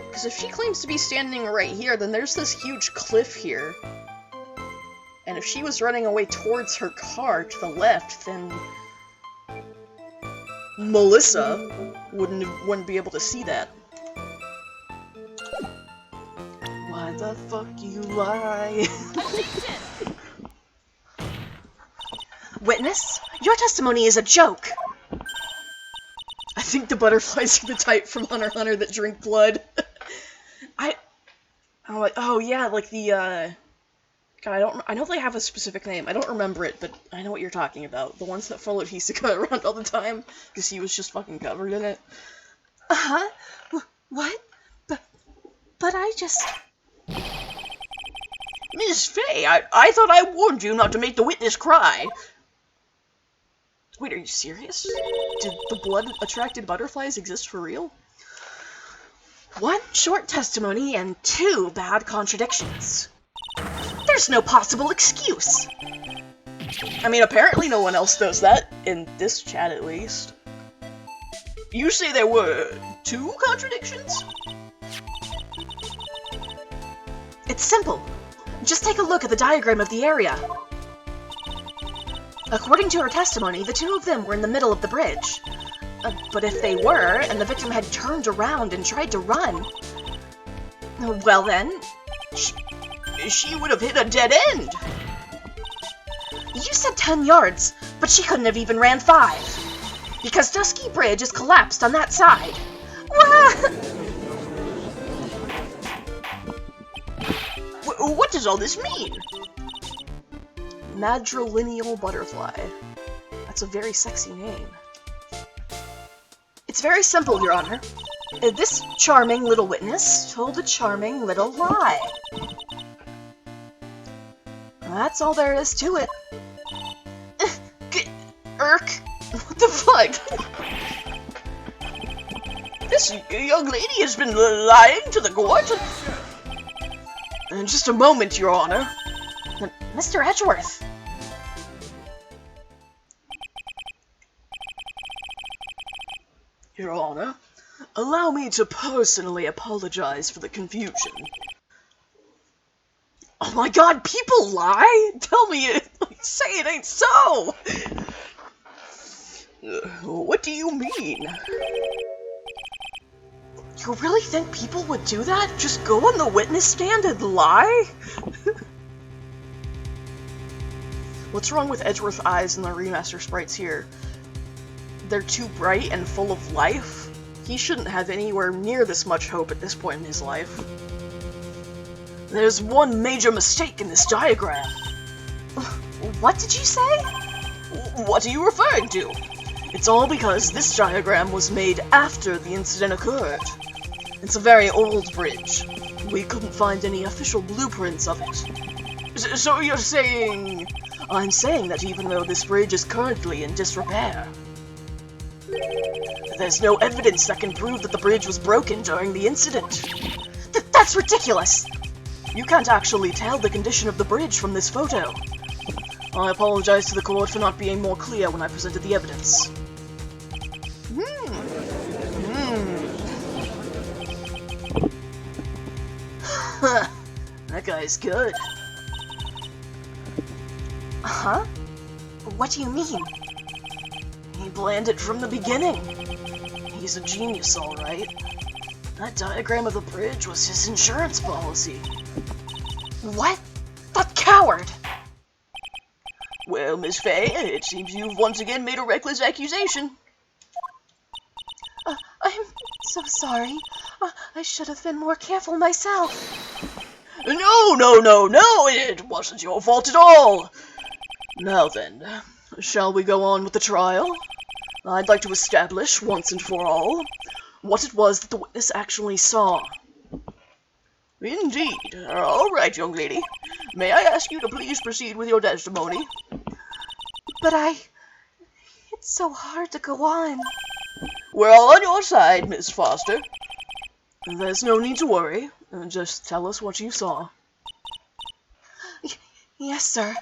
Because if she claims to be standing right here, then there's this huge cliff here. And if she was running away towards her car to the left, then Melissa wouldn't be able to see that. Why the fuck you lie? Witness, your testimony is a joke. I think the butterflies are the type from Hunter x Hunter that drink blood. I'm like, oh yeah, like the, God, I know they have a specific name. I don't remember it, but I know what you're talking about. The ones that followed Hisoka around all the time, because he was just fucking covered in it. Uh-huh? What? But I just... Miss Fay, I thought I warned you not to make the witness cry. Wait, are you serious? Did the blood-attracted butterflies exist for real? One short testimony and two bad contradictions. There's no possible excuse. I mean, apparently no one else does that, in this chat at least. You say there were two contradictions? It's simple. Just take a look at the diagram of the area. According to her testimony, the two of them were in the middle of the bridge. But if they were, and the victim had turned around and tried to run, well then, she would have hit a dead end. You said 10 yards, but she couldn't have even ran 5. Because Dusky Bridge is collapsed on that side. What does all this mean? Madrilineal butterfly. That's a very sexy name. It's very simple, Your Honor. This charming little witness told a charming little lie. That's all there is to it. Irk! What the fuck? This young lady has been lying to the court? Just a moment, Your Honor. Mr. Edgeworth. Your Honor, allow me to personally apologize for the confusion. Oh my god, people lie? Tell me it. Say it ain't so! What do you mean? You really think people would do that? Just go on the witness stand and lie? What's wrong with Edgeworth's eyes and the remaster sprites here? They're too bright and full of life? He shouldn't have anywhere near this much hope at this point in his life. There's one major mistake in this diagram. What did you say? What are you referring to? It's all because this diagram was made after the incident occurred. It's a very old bridge. We couldn't find any official blueprints of it. So you're saying... I'm saying that even though this bridge is currently in disrepair, There's no evidence that can prove that the bridge was broken during the incident. That's ridiculous! You can't actually tell the condition of the bridge from this photo. I apologize to the court for not being more clear when I presented the evidence. That guy's good. Huh? What do you mean? He planned it from the beginning. He's a genius, alright. That diagram of the bridge was his insurance policy. What? That coward! Well, Miss Faye, it seems you've once again made a reckless accusation. I'm so sorry. I should have been more careful myself. No, it wasn't your fault at all. Now then, shall we go on with the trial? I'd like to establish, once and for all, what it was that the witness actually saw. Indeed. All right, young lady. May I ask you to please proceed with your testimony? But it's so hard to go on. We're all on your side, Miss Foster. There's no need to worry. Just tell us what you saw. Yes, sir.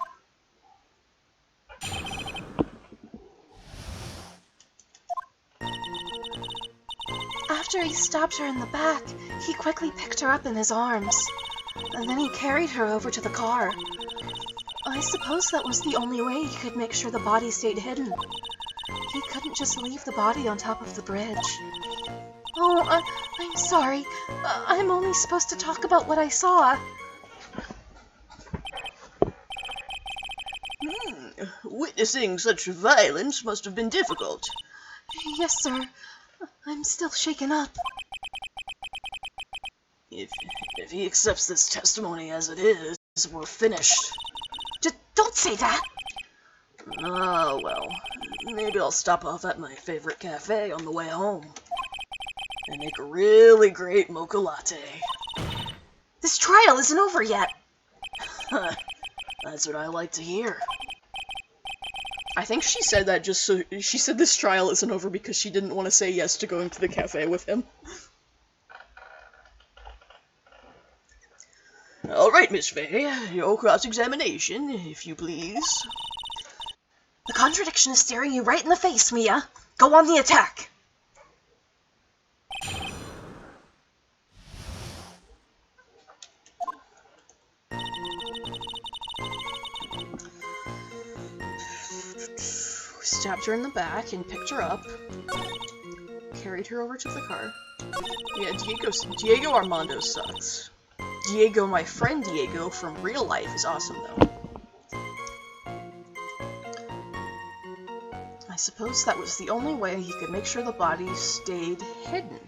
After he stabbed her in the back, he quickly picked her up in his arms, and then he carried her over to the car. I suppose that was the only way he could make sure the body stayed hidden. He couldn't just leave the body on top of the bridge. Oh, I'm sorry. I'm only supposed to talk about what I saw. Witnessing such violence must have been difficult. Yes, sir. I'm still shaken up. If he accepts this testimony as it is, we're finished. Don't say that! Ah, well, maybe I'll stop off at my favorite cafe on the way home and make a really great mocha latte. This trial isn't over yet. That's what I like to hear. I think she said that just so she said this trial isn't over because she didn't want to say yes to going to the cafe with him. Alright, Miss Faye, your cross-examination, if you please. The contradiction is staring you right in the face, Mia. Go on the attack. Stabbed her in the back and picked her up. Carried her over to the car. Yeah, Diego Armando sucks. Diego, my friend Diego from real life, is awesome though. I suppose that was the only way he could make sure the body stayed hidden.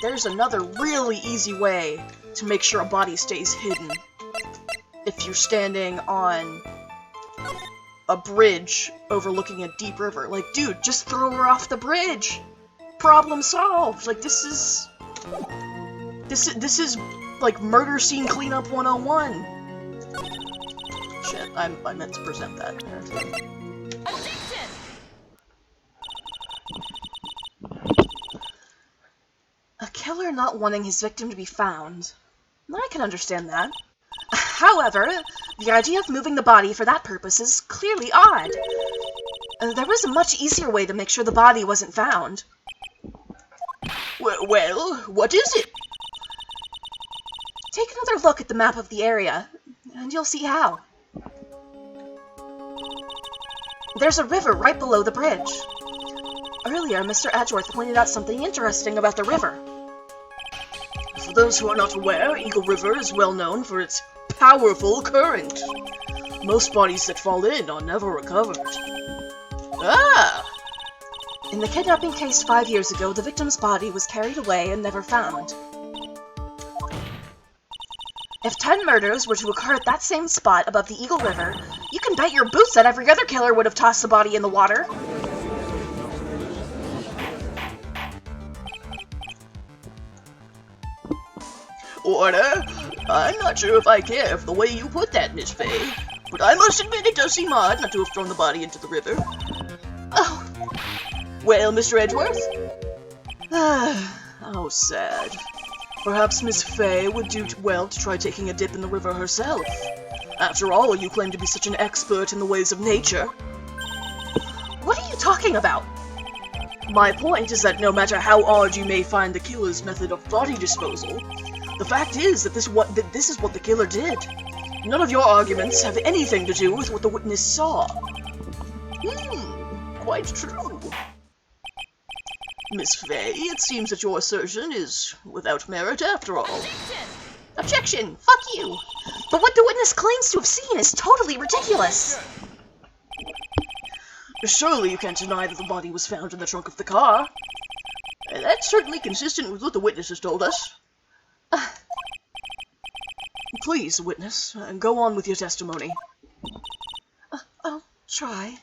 There's another really easy way to make sure a body stays hidden. If you're standing on a bridge overlooking a deep river. Like, dude, just throw her off the bridge! Problem solved! Like, this is like, murder scene cleanup 101. Shit, I meant to present that. Objection! A killer not wanting his victim to be found. I can understand that. However, the idea of moving the body for that purpose is clearly odd. There was a much easier way to make sure the body wasn't found. Well, what is it? Take another look at the map of the area, and you'll see how. There's a river right below the bridge. Earlier, Mr. Edgeworth pointed out something interesting about the river. For those who are not aware, Eagle River is well known for its powerful current. Most bodies that fall in are never recovered. Ah! In the kidnapping case 5 years ago, the victim's body was carried away and never found. If 10 murders were to occur at that same spot above the Eagle River, you can bet your boots that every other killer would have tossed the body in the water. Order? I'm not sure if I care for the way you put that, Miss Faye, but I must admit it does seem odd not to have thrown the body into the river. Oh. Well, Mr. Edgeworth? How sad. Perhaps Miss Fay would do well to try taking a dip in the river herself. After all, you claim to be such an expert in the ways of nature. What are you talking about? My point is that no matter how odd you may find the killer's method of body disposal, the fact is that this is what the killer did. None of your arguments have anything to do with what the witness saw. Quite true. Miss Fay, it seems that your assertion is without merit after all. Objection! Fuck you! But what the witness claims to have seen is totally ridiculous! Surely you can't deny that the body was found in the trunk of the car. That's certainly consistent with what the witness has told us. Please, witness, go on with your testimony. I'll try.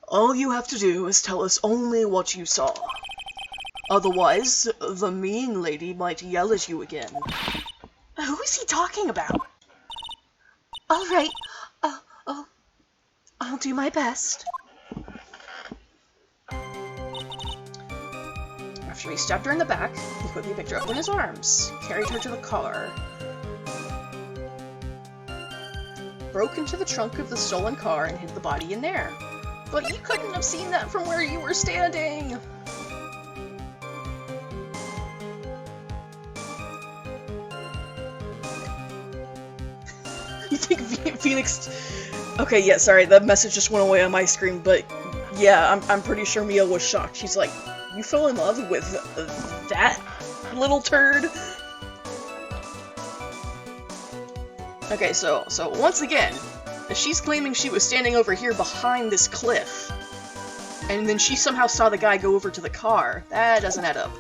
All you have to do is tell us only what you saw. Otherwise, the mean lady might yell at you again. Who is he talking about? Alright, I'll do my best. After he stabbed her in the back, he quickly picked her up in his arms, carried her to the car, broke into the trunk of the stolen car and hid the body in there. But you couldn't have seen that from where you were standing! You think Phoenix... Okay, yeah, sorry, that message just went away on my screen, but yeah, I'm pretty sure Mia was shocked. She's like, you fell in love with that little turd? Okay, so once again, she's claiming she was standing over here behind this cliff, and then she somehow saw the guy go over to the car. That doesn't add up.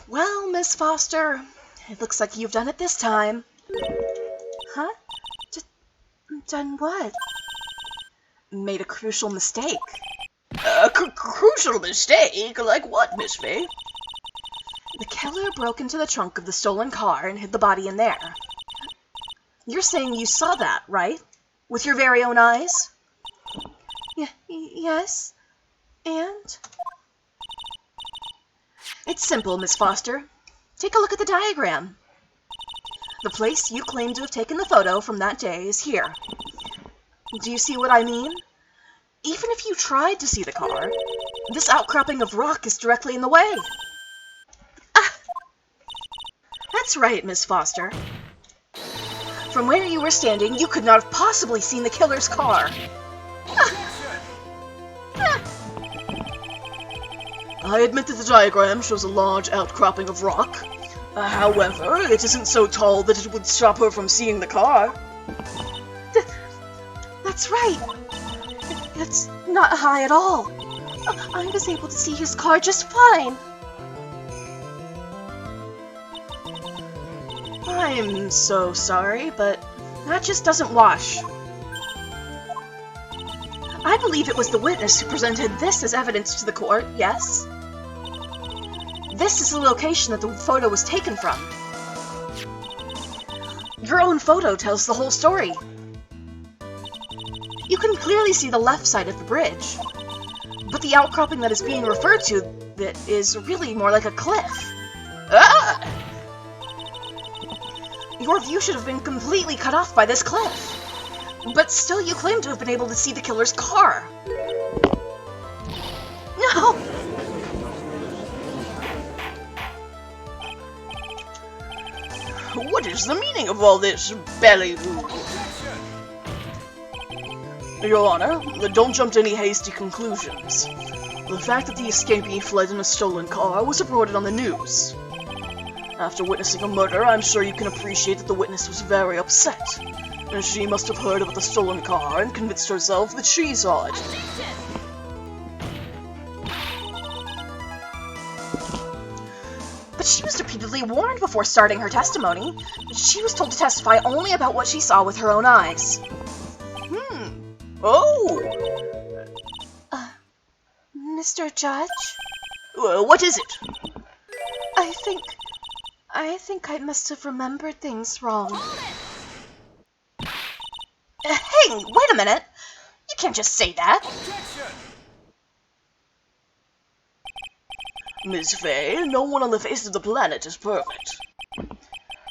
Well, Miss Foster, it looks like you've done it this time. Huh? Done what? Made a crucial mistake. A crucial mistake? Like what, Miss Fay? The killer broke into the trunk of the stolen car and hid the body in there. You're saying you saw that, right? With your very own eyes? Yes. And? It's simple, Miss Foster. Take a look at the diagram. The place you claim to have taken the photo from that day is here. Do you see what I mean? Even if you tried to see the car, this outcropping of rock is directly in the way. That's right, Miss Foster. From where you were standing, you could not have possibly seen the killer's car. I admit that the diagram shows a large outcropping of rock. However, it isn't so tall that it would stop her from seeing the car. That's right. It's not high at all. I was able to see his car just fine. I'm so sorry, but that just doesn't wash. I believe it was the witness who presented this as evidence to the court, yes? This is the location that the photo was taken from. Your own photo tells the whole story. You can clearly see the left side of the bridge, but the outcropping that is being referred to that is really more like a cliff. Ah! Your view should have been completely cut off by this cliff, but still you claim to have been able to see the killer's car. No! What is the meaning of all this ballywoo? Your Honor, don't jump to any hasty conclusions. The fact that the escapee fled in a stolen car was reported on the news. After witnessing a murder, I'm sure you can appreciate that the witness was very upset. And she must have heard about the stolen car and convinced herself that she saw it. But she was repeatedly warned before starting her testimony. She was told to testify only about what she saw with her own eyes. Oh! Mr. Judge? What is it? I think I must have remembered things wrong. Hey, wait a minute! You can't just say that! Miss Faye, no one on the face of the planet is perfect.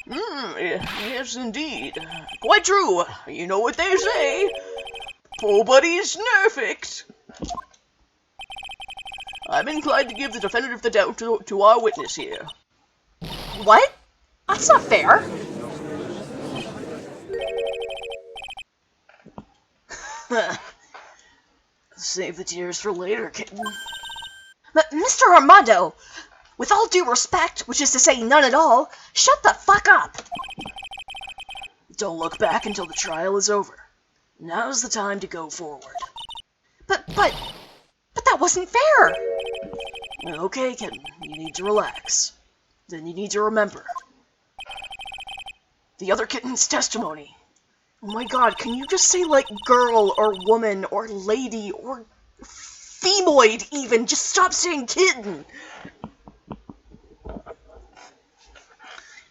Yes indeed. Quite true. You know what they say. Nobody's perfect. I'm inclined to give the benefit of the doubt to our witness here. What? That's not fair! Save the tears for later, kitten. But Mr. Armando, with all due respect, which is to say none at all, shut the fuck up! Don't look back until the trial is over. Now's the time to go forward. But that wasn't fair! Okay, kitten, you need to relax. Then you need to remember. The other kitten's testimony. Oh my god, can you just say, like, girl, or woman, or lady, or femoid, even? Just stop saying kitten!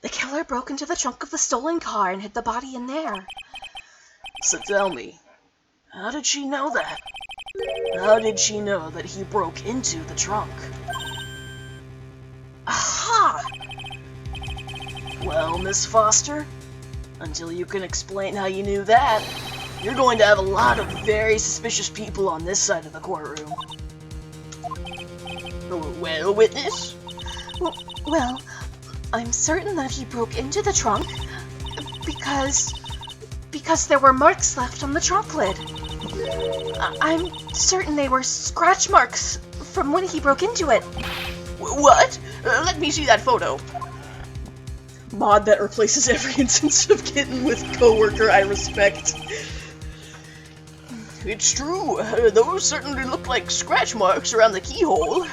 The killer broke into the trunk of the stolen car and hid the body in there. So tell me, how did she know that? How did she know that he broke into the trunk? Aha! Well, Miss Foster, until you can explain how you knew that, you're going to have a lot of very suspicious people on this side of the courtroom. Well, witness? Well, I'm certain that he broke into the trunk because there were marks left on the trunk lid. I'm certain they were scratch marks from when he broke into it. What? Let me see that photo. Mod that replaces every instance of kitten with coworker I respect. It's true. Those certainly look like scratch marks around the keyhole.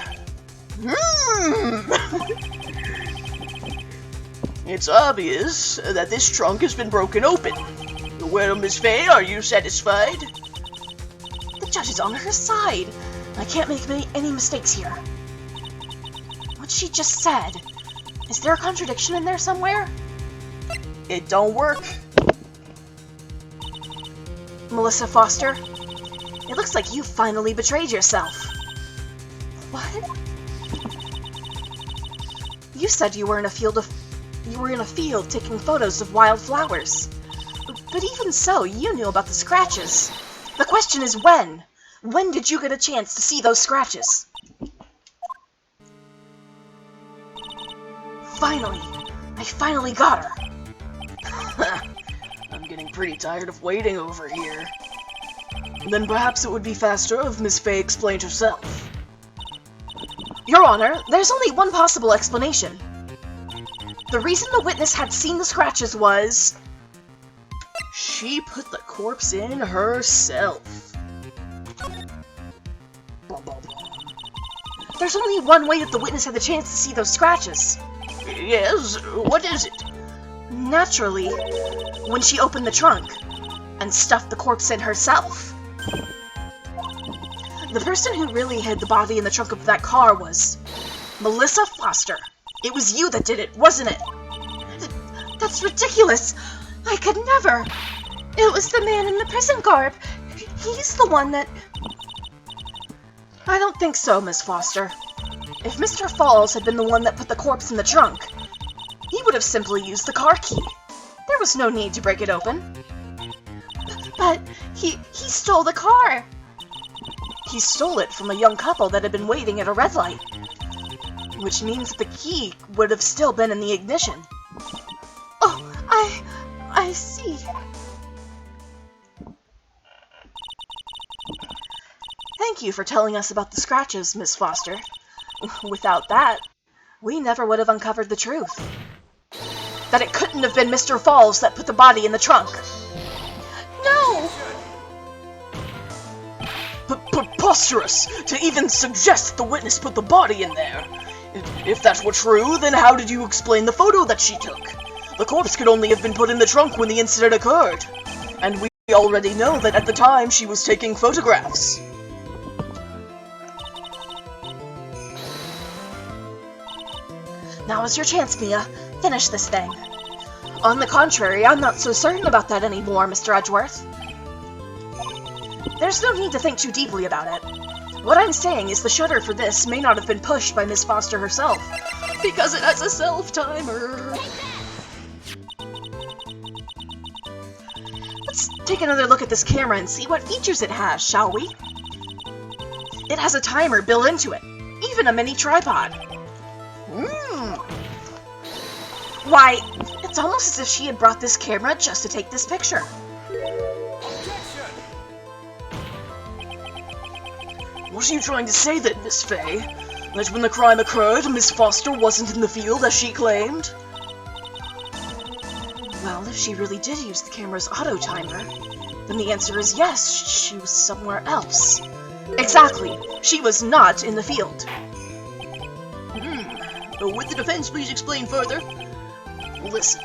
It's obvious that this trunk has been broken open. Well, Miss Faye, are you satisfied? The judge is on her side. I can't make any mistakes here. What she just said. Is there a contradiction in there somewhere? It don't work. Melissa Foster, it looks like you finally betrayed yourself. What? You said you were in a field taking photos of wild flowers. But even so, you knew about the scratches. The question is when? When did you get a chance to see those scratches? Finally! I finally got her! I'm getting pretty tired of waiting over here. Then perhaps it would be faster if Miss Faye explained herself. Your Honor, there's only one possible explanation. The reason the witness had seen the scratches was... she put the corpse in herself. There's only one way that the witness had the chance to see those scratches. Yes, what is it? Naturally, when she opened the trunk and stuffed the corpse in herself. The person who really hid the body in the trunk of that car was Melissa Foster. It was you that did it, wasn't it? That's ridiculous! I could never! It was the man in the prison garb. He's the one that... I don't think so, Miss Foster. If Mr. Falls had been the one that put the corpse in the trunk, he would have simply used the car key. There was no need to break it open. But he stole the car. He stole it from a young couple that had been waiting at a red light. Which means that the key would have still been in the ignition. Oh, I see. Thank you for telling us about the scratches, Miss Foster. Without that, we never would have uncovered the truth. That it couldn't have been Mr. Falls that put the body in the trunk. No! Preposterous! To even suggest that the witness put the body in there! If that were true, then how did you explain the photo that she took? The corpse could only have been put in the trunk when the incident occurred. And we already know that at the time she was taking photographs. Now is your chance, Mia. Finish this thing. On the contrary, I'm not so certain about that anymore, Mr. Edgeworth. There's no need to think too deeply about it. What I'm saying is the shutter for this may not have been pushed by Miss Foster herself, because it has a self-timer. Let's take another look at this camera and see what features it has, shall we? It has a timer built into it, even a mini tripod. Why, it's almost as if she had brought this camera just to take this picture. What are you trying to say then, Miss Fay? That when the crime occurred, Miss Foster wasn't in the field as she claimed? Well, if she really did use the camera's auto-timer, then the answer is yes, she was somewhere else. Exactly, she was not in the field. Would the defense please explain further? Listen,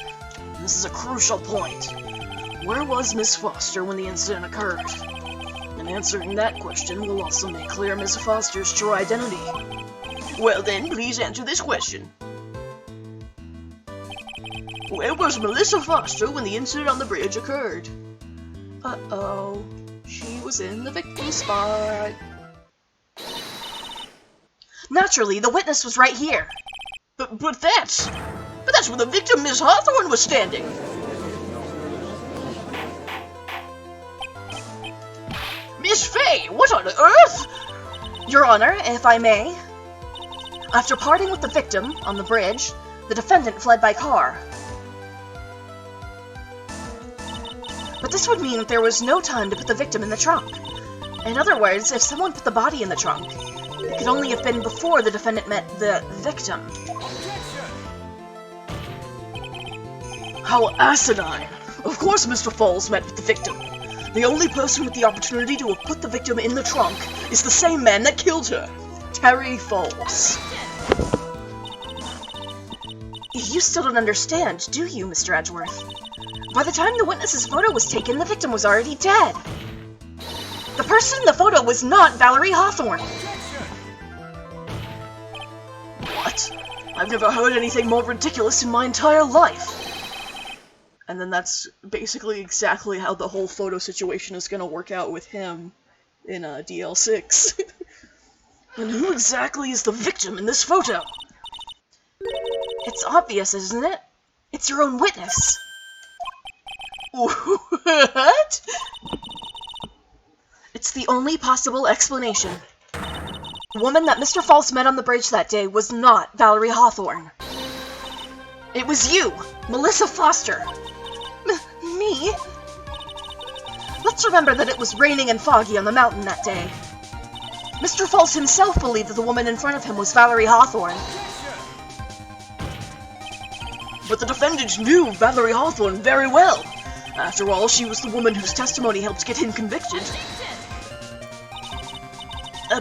this is a crucial point. Where was Miss Foster when the incident occurred? And answering that question will also make clear Miss Foster's true identity. Well then, please answer this question. Where was Melissa Foster when the incident on the bridge occurred? Uh-oh. She was in the victim spot. Naturally, the witness was right here. But that's where the victim, Miss Hawthorne, was standing. Miss Fay, what on earth? Your Honor, if I may. After parting with the victim on the bridge, the defendant fled by car. But this would mean that there was no time to put the victim in the trunk. In other words, if someone put the body in the trunk, it could only have been before the defendant met the victim. How asinine! Of course Mr. Falls met with the victim. The only person with the opportunity to have put the victim in the trunk is the same man that killed her, Terry Falls. You still don't understand, do you, Mr. Edgeworth? By the time the witness's photo was taken, the victim was already dead. The person in the photo was not Valerie Hawthorne. What? I've never heard anything more ridiculous in my entire life. And then that's basically exactly how the whole photo situation is going to work out with him in DL6. And who exactly is the victim in this photo? It's obvious, isn't it? It's your own witness. What? It's the only possible explanation. The woman that Mr. Falls met on the bridge that day was not Valerie Hawthorne. It was you, Melissa Foster. Me? Let's remember that it was raining and foggy on the mountain that day. Mr. Falls himself believed that the woman in front of him was Valerie Hawthorne. But the defendant knew Valerie Hawthorne very well. After all, she was the woman whose testimony helped get him convicted.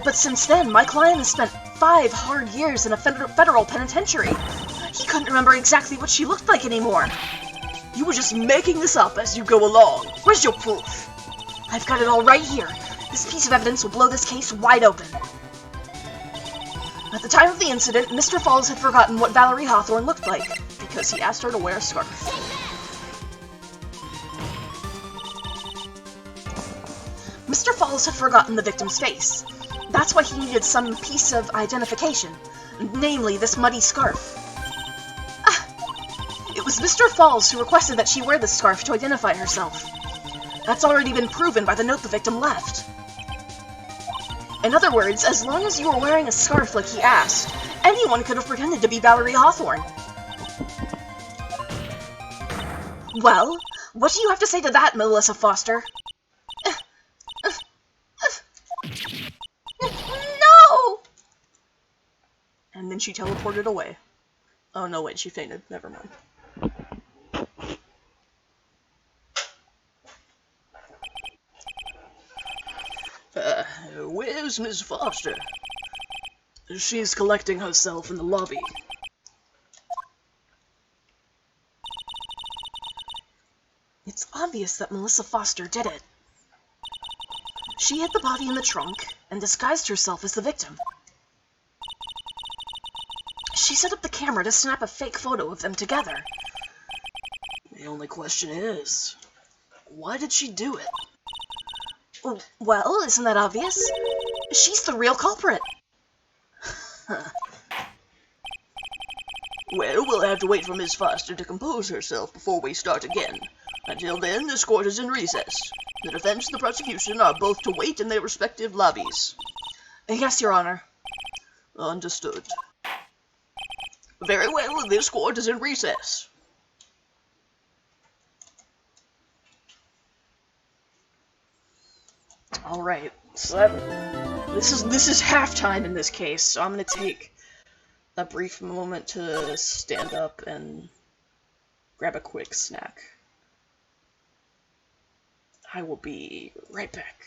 But since then, my client has spent 5 hard years in a federal penitentiary. He couldn't remember exactly what she looked like anymore. You were just making this up as you go along. Where's your proof? I've got it all right here. This piece of evidence will blow this case wide open. At the time of the incident, Mr. Falls had forgotten what Valerie Hawthorne looked like, because he asked her to wear a scarf. Mr. Falls had forgotten the victim's face. That's why he needed some piece of identification, namely this muddy scarf. It was Mr. Falls who requested that she wear this scarf to identify herself. That's already been proven by the note the victim left. In other words, as long as you were wearing a scarf like he asked, anyone could have pretended to be Valerie Hawthorne. Well, what do you have to say to that, Melissa Foster? No! And then she teleported away. Oh no, wait, she fainted. Never mind. Where's Miss Foster? She's collecting herself in the lobby. It's obvious that Melissa Foster did it. She hid the body in the trunk and disguised herself as the victim. She set up the camera to snap a fake photo of them together. The only question is, why did she do it? Well, isn't that obvious? She's the real culprit. Well, we'll have to wait for Miss Foster to compose herself before we start again. Until then, this court is in recess. The defense and the prosecution are both to wait in their respective lobbies. Yes, Your Honor. Understood. Very well, this court is in recess. Alright, so this is halftime in this case, so I'm gonna take a brief moment to stand up and grab a quick snack. I will be right back.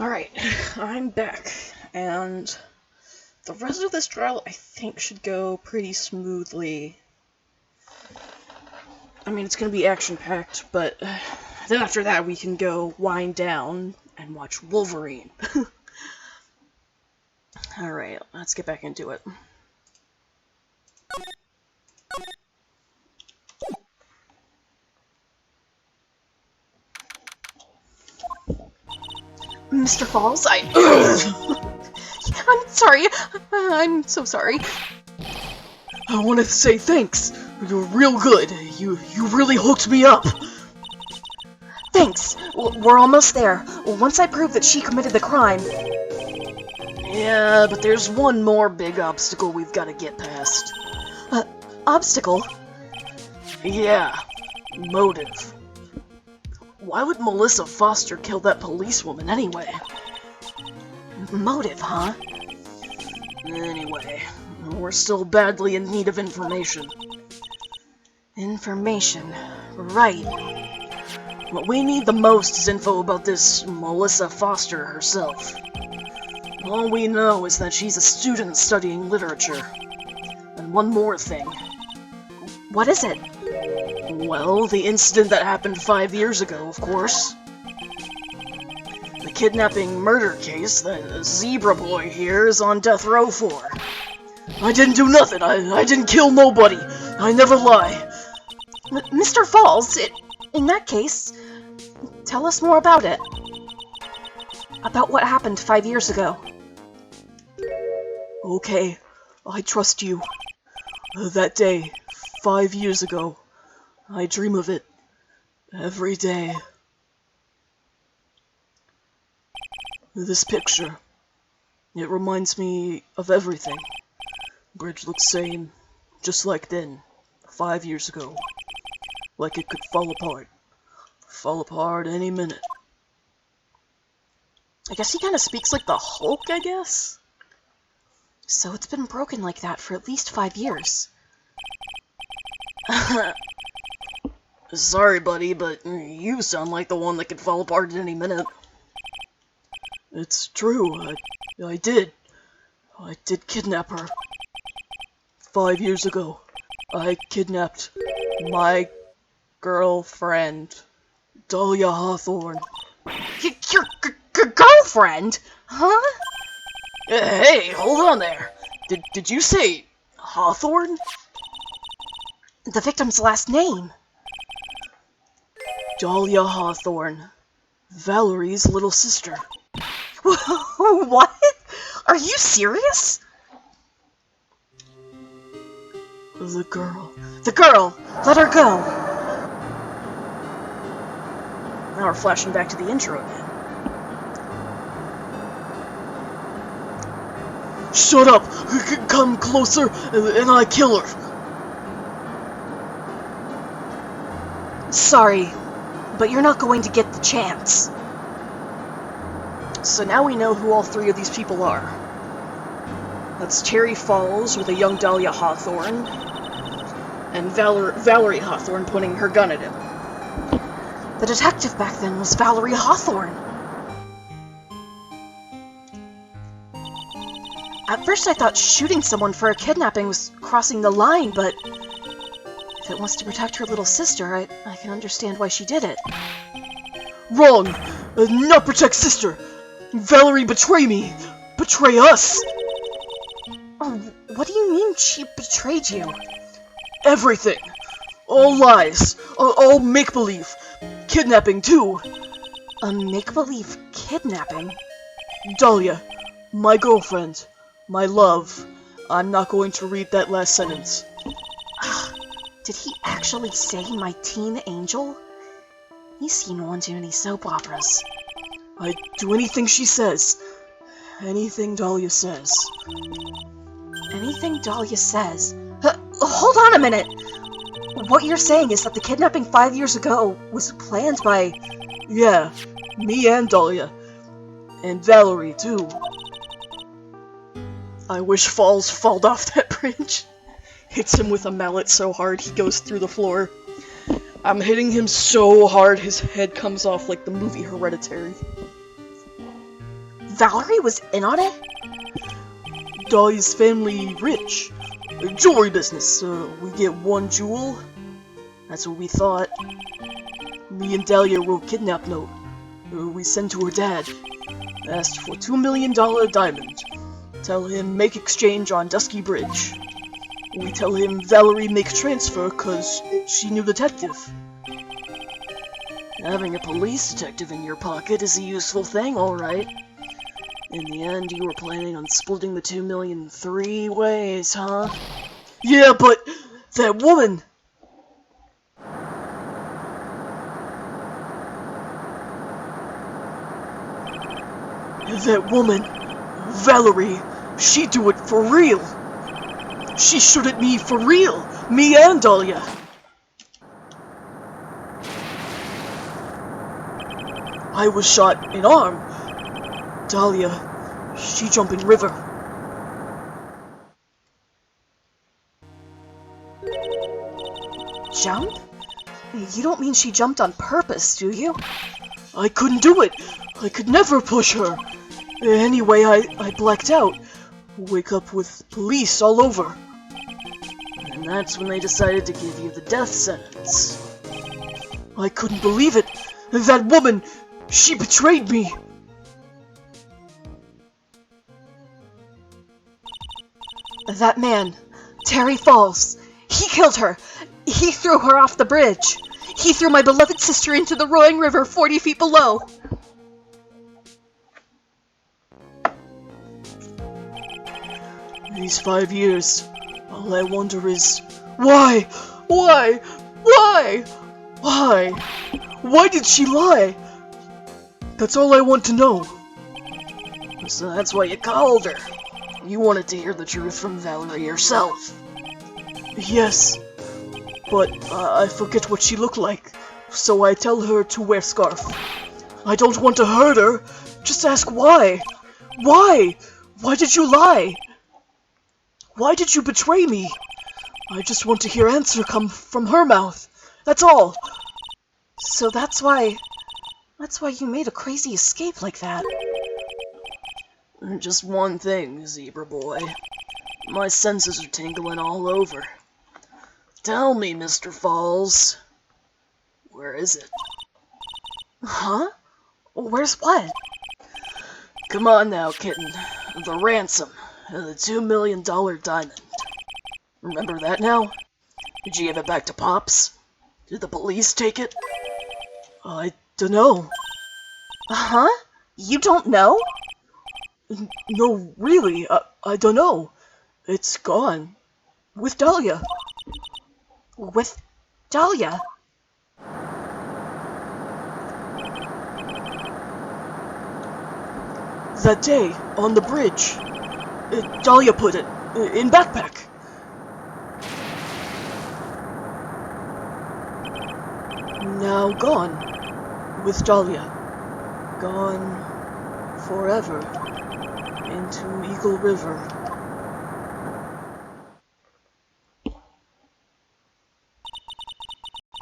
Alright, I'm back, and the rest of this trial I think should go pretty smoothly. I mean, it's gonna be action-packed, but then after that we can go wind down and watch Wolverine. Alright, let's get back into it. Mr. Falls, I'm sorry. I'm so sorry. I wanted to say thanks. You're real good. You really hooked me up. Thanks. We're almost there. Once I prove that she committed the crime. Yeah, but there's one more big obstacle we've got to get past. Obstacle? Yeah, motive. Why would Melissa Foster kill that policewoman anyway? Motive, huh? Anyway, we're still badly in need of information. Information. Right. What we need the most is info about this Melissa Foster herself. All we know is that she's a student studying literature. And one more thing. What is it? Well, the incident that happened 5 years ago, of course. The kidnapping murder case that Zebra Boy here is on death row for. I didn't do nothing. I didn't kill nobody. I never lie. Mr. Falls, in that case, tell us more about it. About what happened 5 years ago. Okay, I trust you. That day, 5 years ago, I dream of it every day. This picture, it reminds me of everything. Bridge looks same, just like then, 5 years ago. Like it could fall apart. Fall apart any minute. I guess he kind of speaks like the Hulk, I guess? So it's been broken like that for at least 5 years. Sorry, buddy, but you sound like the one that could fall apart at any minute. It's true, I did. I did kidnap her. 5 years ago, I kidnapped my girlfriend, Dahlia Hawthorne. Your girlfriend? Huh? Hey, hold on there. Did you say Hawthorne? The victim's last name. Dahlia Hawthorne. Valerie's little sister. What? Are you serious? The girl. The girl! Let her go! Now we're flashing back to the intro again. Shut up! Come closer, and I kill her! Sorry, but you're not going to get the chance. So now we know who all three of these people are. That's Cherry Falls with a young Dahlia Hawthorne, and Valerie Hawthorne pointing her gun at him. The detective back then was Valerie Hawthorne. At first I thought shooting someone for a kidnapping was crossing the line, but if it wants to protect her little sister, I can understand why she did it. Wrong! Not protect sister! Valerie betray me! Betray us! Oh, what do you mean she betrayed you? Everything! All lies! All make-believe! Kidnapping, too! A make-believe kidnapping? Dahlia, my girlfriend, my love. I'm not going to read that last sentence. Did he actually say my teen angel? He's seen one too many soap operas. I'd do anything she says. Anything Dahlia says. Anything Dahlia says? Hold on a minute! What you're saying is that the kidnapping 5 years ago was planned by... Yeah, me and Dahlia. And Valerie, too. I wish Falls falled off that bridge. Hits him with a mallet so hard he goes through the floor. I'm hitting him so hard his head comes off like the movie Hereditary. Valerie was in on it? Dahlia's family rich. Jewelry business. We get one jewel. That's what we thought. Me and Dahlia wrote kidnap note. We sent to her dad. Asked for $2 million diamond. Tell him make exchange on Dusky Bridge. We tell him Valerie make transfer cause she knew detective. Having a police detective in your pocket is a useful thing, alright. In the end, you were planning on splitting the 2 million 3 ways, huh? Yeah, but that woman! That woman, Valerie, she do it for real. She shoot at me for real, me and Dahlia. I was shot in arm. Dahlia, she jump in river. Jump? You don't mean she jumped on purpose, do you? I couldn't do it. I could never push her. Anyway, I blacked out. Wake up with police all over. And that's when they decided to give you the death sentence. I couldn't believe it. That woman, she betrayed me. That man, Terry Falls, he killed her. He threw her off the bridge. He threw my beloved sister into the roaring river 40 feet below. These 5 years, all I wonder is, why? Why? Why? Why? Why did she lie? That's all I want to know. So that's why you called her. You wanted to hear the truth from Valerie herself. Yes, but I forget what she looked like, so I tell her to wear scarf. I don't want to hurt her. Just ask why. Why? Why did you lie? Why did you betray me? I just want to hear answer come from her mouth. That's all. So that's why you made a crazy escape like that. Just one thing, Zebra Boy. My senses are tingling all over. Tell me, Mr. Falls. Where is it? Huh? Where's what? Come on now, kitten. The ransom. The $2 million diamond. Remember that now? Did you give it back to Pops? Did the police take it? I dunno. Huh? You don't know? No, really, I dunno. It's gone. With Dahlia. With Dahlia? That day, on the bridge. Dahlia put it in backpack. Now gone. With Dahlia. Gone forever. Into Eagle River.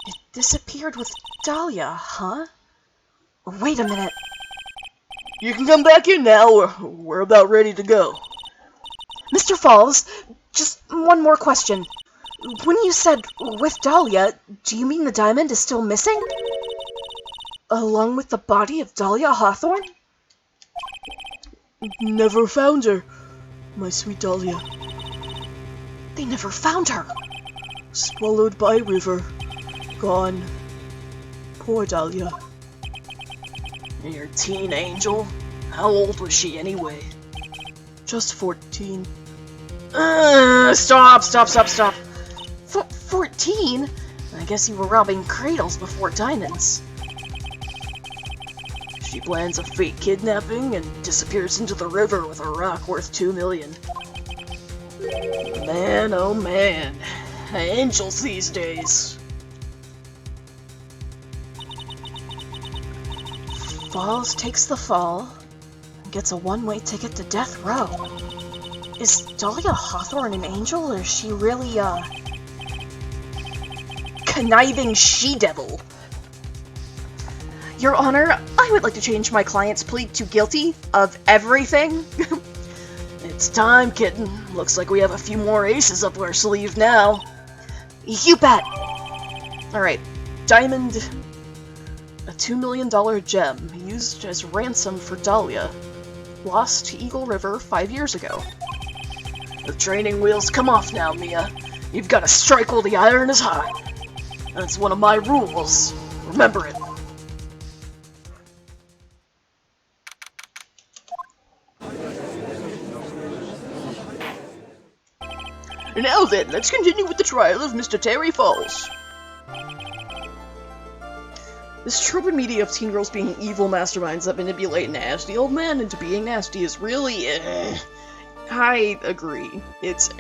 It disappeared with Dahlia, huh? Wait a minute. You can come back in now, we're about ready to go. Mr. Falls, just one more question. When you said with Dahlia, do you mean the diamond is still missing? Along with the body of Dahlia Hawthorne? Never found her, my sweet Dahlia. They never found her. Swallowed by river. Gone. Poor Dahlia. Your teen angel? How old was she anyway? Just 14. Stop! 14? I guess you were robbing cradles before diamonds. She plans a fake kidnapping and disappears into the river with a rock worth 2 million. Man, oh man. Angels these days. Falls takes the fall and gets a one-way ticket to death row. Is Dahlia Hawthorne an angel, or is she really a conniving she-devil? Your Honor, I would like to change my client's plea to guilty of everything. It's time, kitten. Looks like we have a few more aces up our sleeve now. You bet. Alright, Diamond. A $2 million gem used as ransom for Dahlia. Lost to Eagle River 5 years ago. The training wheels come off now, Mia. You've got to strike while the iron is hot. That's one of my rules. Remember it. Now then, let's continue with the trial of Mr. Terry Falls. This trope in media of teen girls being evil masterminds that manipulate nasty old men into being nasty is really, I agree. It's,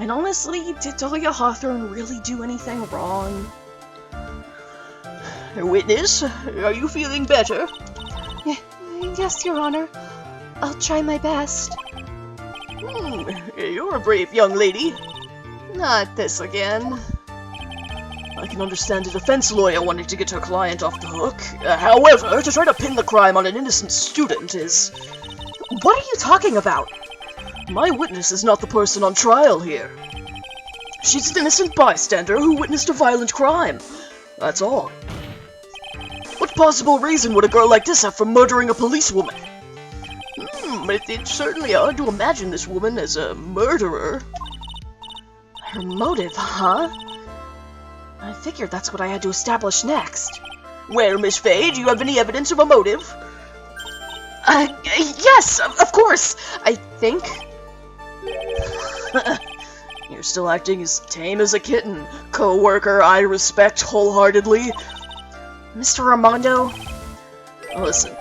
And honestly, did Dahlia Hawthorne really do anything wrong? Witness, are you feeling better? Yes, Your Honor. I'll try my best. You're a brave young lady. Not this again. I can understand a defense lawyer wanting to get her client off the hook. However, to try to pin the crime on an innocent student is... What are you talking about? My witness is not the person on trial here. She's an innocent bystander who witnessed a violent crime. That's all. What possible reason would a girl like this have for murdering a policewoman? It's certainly hard to imagine this woman as a murderer. Her motive, huh? I figured that's what I had to establish next. Well, Miss Faye, do you have any evidence of a motive? Yes, of course, I think. You're still acting as tame as a kitten, co-worker I respect wholeheartedly. Mr. Armando, listen.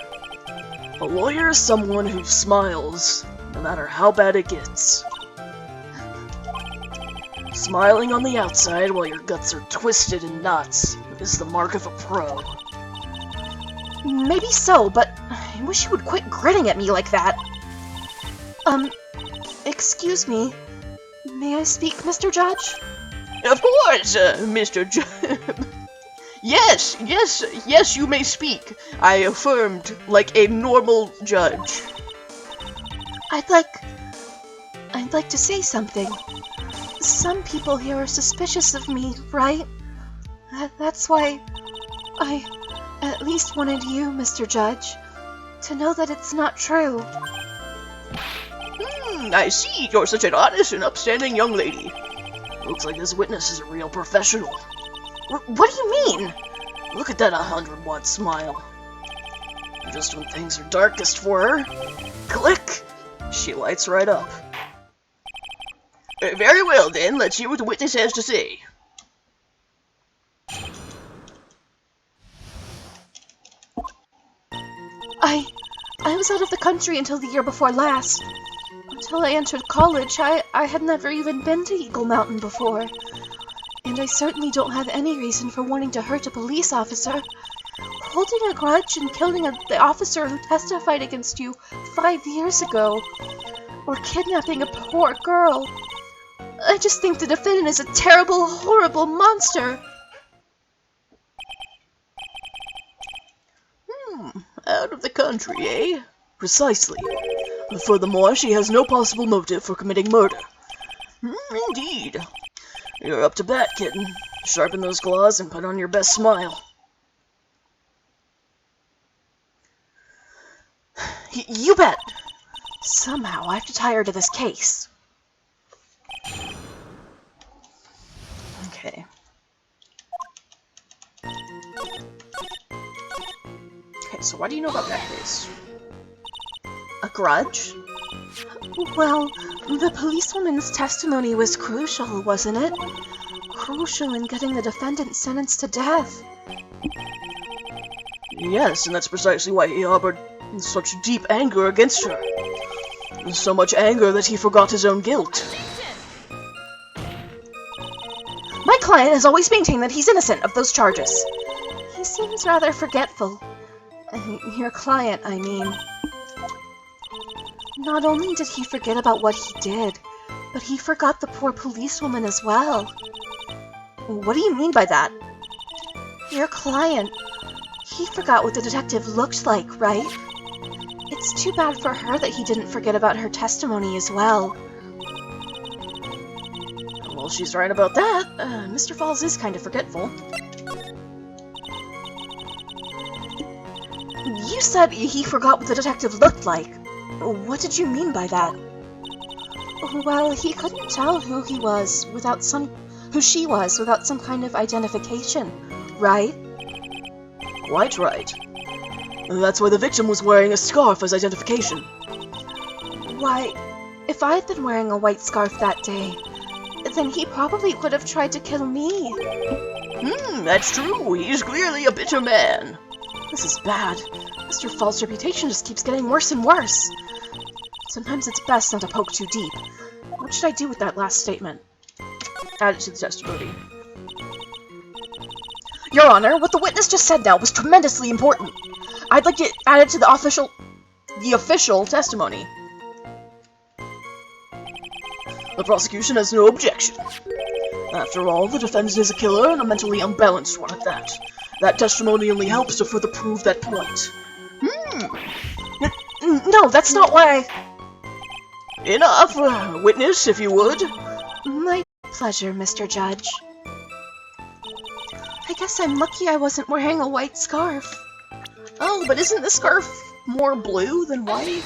A lawyer is someone who smiles, no matter how bad it gets. Smiling on the outside while your guts are twisted in knots is the mark of a pro. Maybe so, but I wish you would quit grinning at me like that. Excuse me. May I speak, Mr. Judge? Of course, Mr. Judge. Yes, you may speak. I affirmed like a normal judge. I'd like to say something. Some people here are suspicious of me, right? That's why I at least wanted you, Mr. Judge, to know that it's not true. I see. You're such an honest and upstanding young lady. Looks like this witness is a real professional. What do you mean? Look at that 100-watt smile. Just when things are darkest for her, click, she lights right up. Very well then, let's hear what the witness has to say. I was out of the country until the year before last. Until I entered college, I had never even been to Eagle Mountain before. And I certainly don't have any reason for wanting to hurt a police officer. Holding a grudge and killing the officer who testified against you 5 years ago. Or kidnapping a poor girl. I just think the defendant is a terrible, horrible monster. Out of the country, eh? Precisely. Furthermore, she has no possible motive for committing murder. Indeed. You're up to bat, kitten. Sharpen those claws and put on your best smile. You bet! Somehow I have to tie her to this case. Okay. Okay, so why do you know about that case? A grudge? Well, the policewoman's testimony was crucial, wasn't it? Crucial in getting the defendant sentenced to death. Yes, and that's precisely why he harbored such deep anger against her. So much anger that he forgot his own guilt. My client has always maintained that he's innocent of those charges. He seems rather forgetful. Your client, I mean. Not only did he forget about what he did, but he forgot the poor policewoman as well. What do you mean by that? Your client. he forgot what the detective looked like, right? It's too bad for her that he didn't forget about her testimony as well. Well, she's right about that. Mr. Falls is kind of forgetful. You said he forgot what the detective looked like. What did you mean by that? Well, he couldn't tell who she was without some kind of identification, right? Quite right. That's why the victim was wearing a scarf as identification. Why, if I had been wearing a white scarf that day, then he probably would have tried to kill me. That's true. He's clearly a bitter man. This is bad. Mr. Falls' reputation just keeps getting worse and worse. Sometimes it's best not to poke too deep. What should I do with that last statement? Add it to the testimony. Your Honor, what the witness just said now was tremendously important. I'd like to add it to the official testimony. The prosecution has no objection. After all, the defendant is a killer and a mentally unbalanced one at that. That testimony only helps to further prove that point. No, that's not why Enough! Witness, if you would. My pleasure, Mr. Judge. I guess I'm lucky I wasn't wearing a white scarf. Oh, but isn't the scarf more blue than white?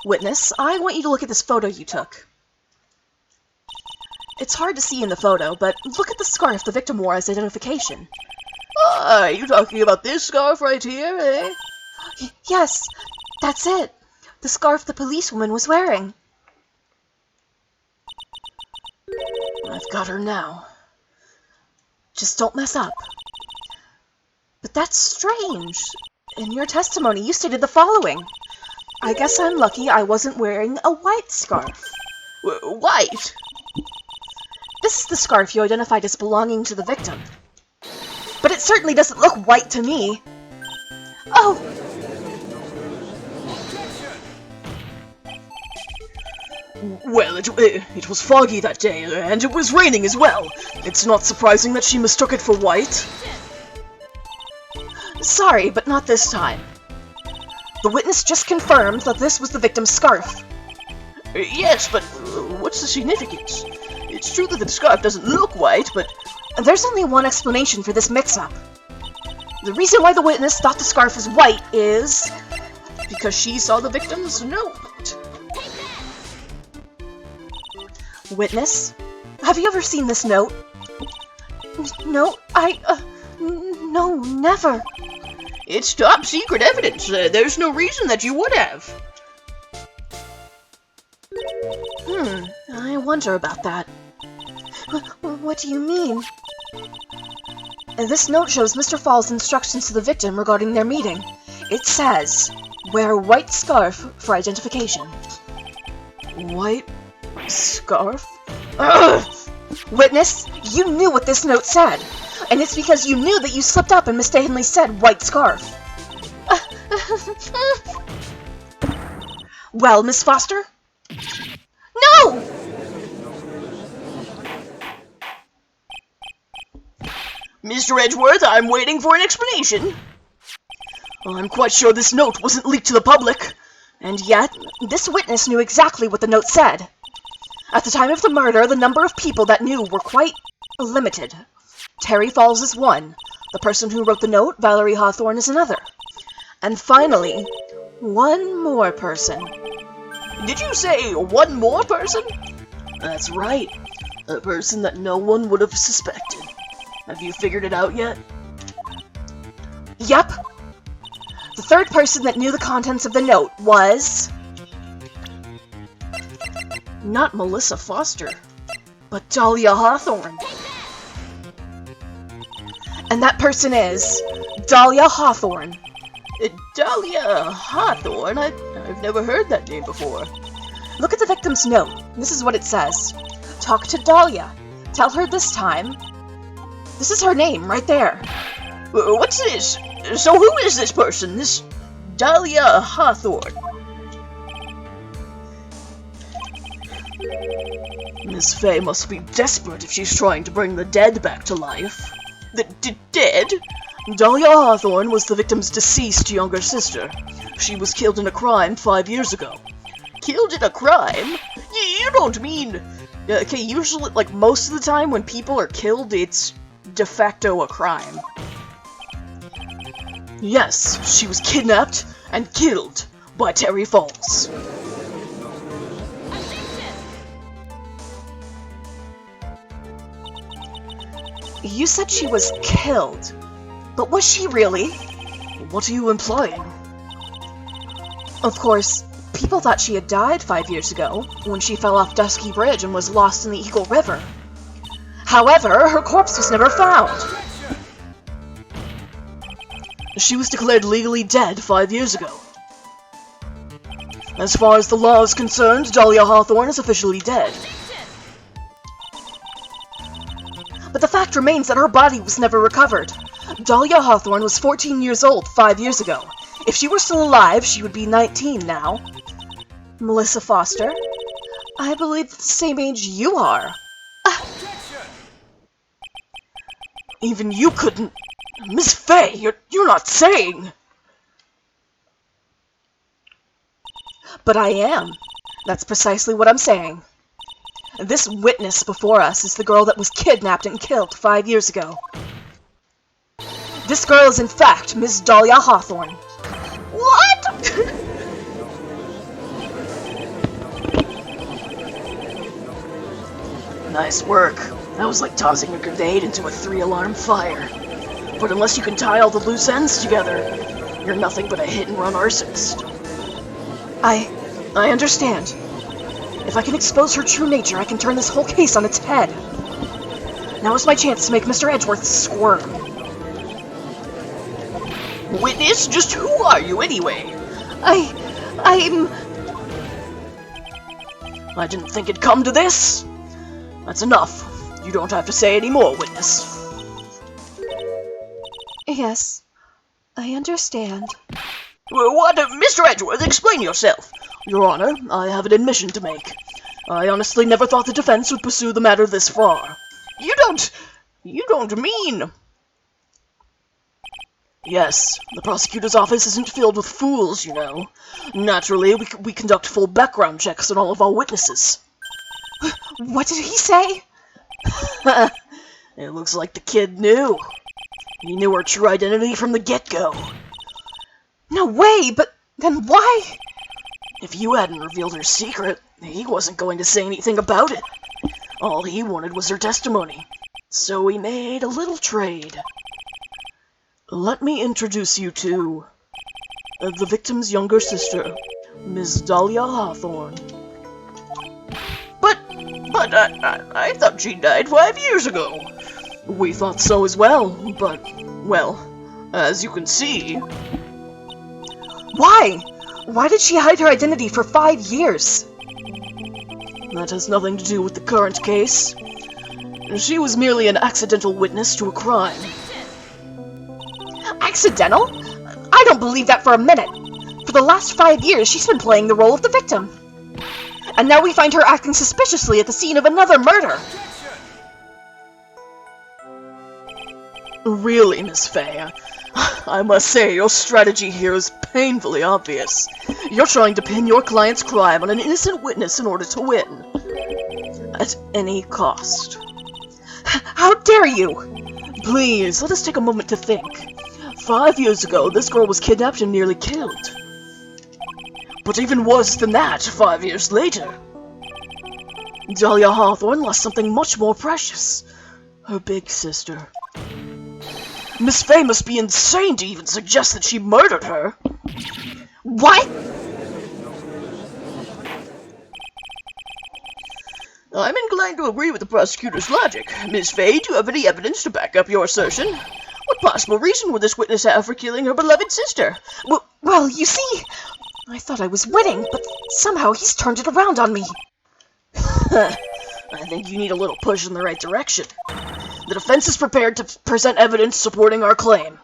Witness, I want you to look at this photo you took. It's hard to see in the photo, but look at the scarf the victim wore as identification. Are you talking about this scarf right here, eh? Yes, that's it. The scarf the policewoman was wearing. I've got her now. Just don't mess up. But that's strange. In your testimony, you stated the following. I guess I'm lucky I wasn't wearing a white scarf. White? This is the scarf you identified as belonging to the victim. But it certainly doesn't look white to me. Oh! Well, it was foggy that day, and it was raining as well. It's not surprising that she mistook it for white. Sorry, but not this time. The witness just confirmed that this was the victim's scarf. Yes, but what's the significance? It's true that the scarf doesn't look white, but... There's only one explanation for this mix-up. The reason why the witness thought the scarf was white is... because she saw the victim's note. Witness, have you ever seen this note? No, no, never. It's top secret evidence. There's no reason that you would have. I wonder about that. What do you mean? This note shows Mr. Falls' instructions to the victim regarding their meeting. It says, wear a white scarf for identification. White scarf? Ugh! Witness, you knew what this note said, and it's because you knew that you slipped up and mistakenly said white scarf. Well, Miss Foster? No! Mr. Edgeworth, I'm waiting for an explanation. I'm quite sure this note wasn't leaked to the public. And yet, this witness knew exactly what the note said. At the time of the murder, the number of people that knew were quite limited. Terry Falls is one. The person who wrote the note, Valerie Hawthorne, is another. And finally, one more person. Did you say one more person? That's right. A person that no one would have suspected. Have you figured it out yet? Yep. The third person that knew the contents of the note was... not Melissa Foster, but Dahlia Hawthorne. And that person is Dahlia Hawthorne. Dahlia Hawthorne? I've never heard that name before. Look at the victim's note. This is what it says. Talk to Dahlia. Tell her this time. This is her name, right there. What's this? So who is this person? This Dahlia Hawthorne? Miss Fay must be desperate if she's trying to bring the dead back to life. Dead? Dahlia Hawthorne was the victim's deceased younger sister. She was killed in a crime 5 years ago. Killed in a crime? You don't mean... Okay, usually, like, most of the time when people are killed, it's de facto a crime. Yes, she was kidnapped and killed by Terry Falls. You said she was killed, but was she really? What are you implying? Of course, people thought she had died 5 years ago, when she fell off Dusky Bridge and was lost in the Eagle River. However, her corpse was never found. She was declared legally dead 5 years ago. As far as the law is concerned, Dahlia Hawthorne is officially dead. But the fact remains that her body was never recovered. Dahlia Hawthorne was 14 years old 5 years ago. If she were still alive, she would be 19 now. Melissa Foster? I believe the same age you are. Even you couldn't... Miss Faye, you're not saying... But I am. That's precisely what I'm saying. This witness before us is the girl that was kidnapped and killed 5 years ago. This girl is in fact Miss Dahlia Hawthorne. What?! Nice work. That was like tossing a grenade into a 3-alarm fire. But unless you can tie all the loose ends together, you're nothing but a hit-and-run arsonist. I understand. If I can expose her true nature, I can turn this whole case on its head. Now is my chance to make Mr. Edgeworth squirm. Witness? Just who are you, anyway? I'm... I didn't think it'd come to this. That's enough. You don't have to say any more, witness. Yes, I understand. What? Mr. Edgeworth, explain yourself. Your Honor, I have an admission to make. I honestly never thought the defense would pursue the matter this far. You don't mean... Yes, the prosecutor's office isn't filled with fools, you know. Naturally, we conduct full background checks on all of our witnesses. What did he say? It looks like the kid knew. He knew her true identity from the get-go. No way, but then why? If you hadn't revealed her secret, he wasn't going to say anything about it. All he wanted was her testimony. So we made a little trade. Let me introduce you to the victim's younger sister, Miss Dahlia Hawthorne. But I thought she died 5 years ago. We thought so as well, but, well, as you can see... Why? Why did she hide her identity for 5 years? That has nothing to do with the current case. She was merely an accidental witness to a crime. Accidental? I don't believe that for a minute. For the last 5 years, she's been playing the role of the victim. And now we find her acting suspiciously at the scene of another murder. Really, Miss Faye, I must say your strategy here is painfully obvious. You're trying to pin your client's crime on an innocent witness in order to win. At any cost. How dare you? Please, let us take a moment to think. 5 years ago, this girl was kidnapped and nearly killed. But even worse than that, 5 years later, Dahlia Hawthorne lost something much more precious. Her big sister. Miss Faye must be insane to even suggest that she murdered her. What? I'm inclined to agree with the prosecutor's logic. Miss Faye, do you have any evidence to back up your assertion? What possible reason would this witness have for killing her beloved sister? Well, you see, I thought I was winning, but somehow he's turned it around on me. I think you need a little push in the right direction. The defense is prepared to present evidence supporting our claim.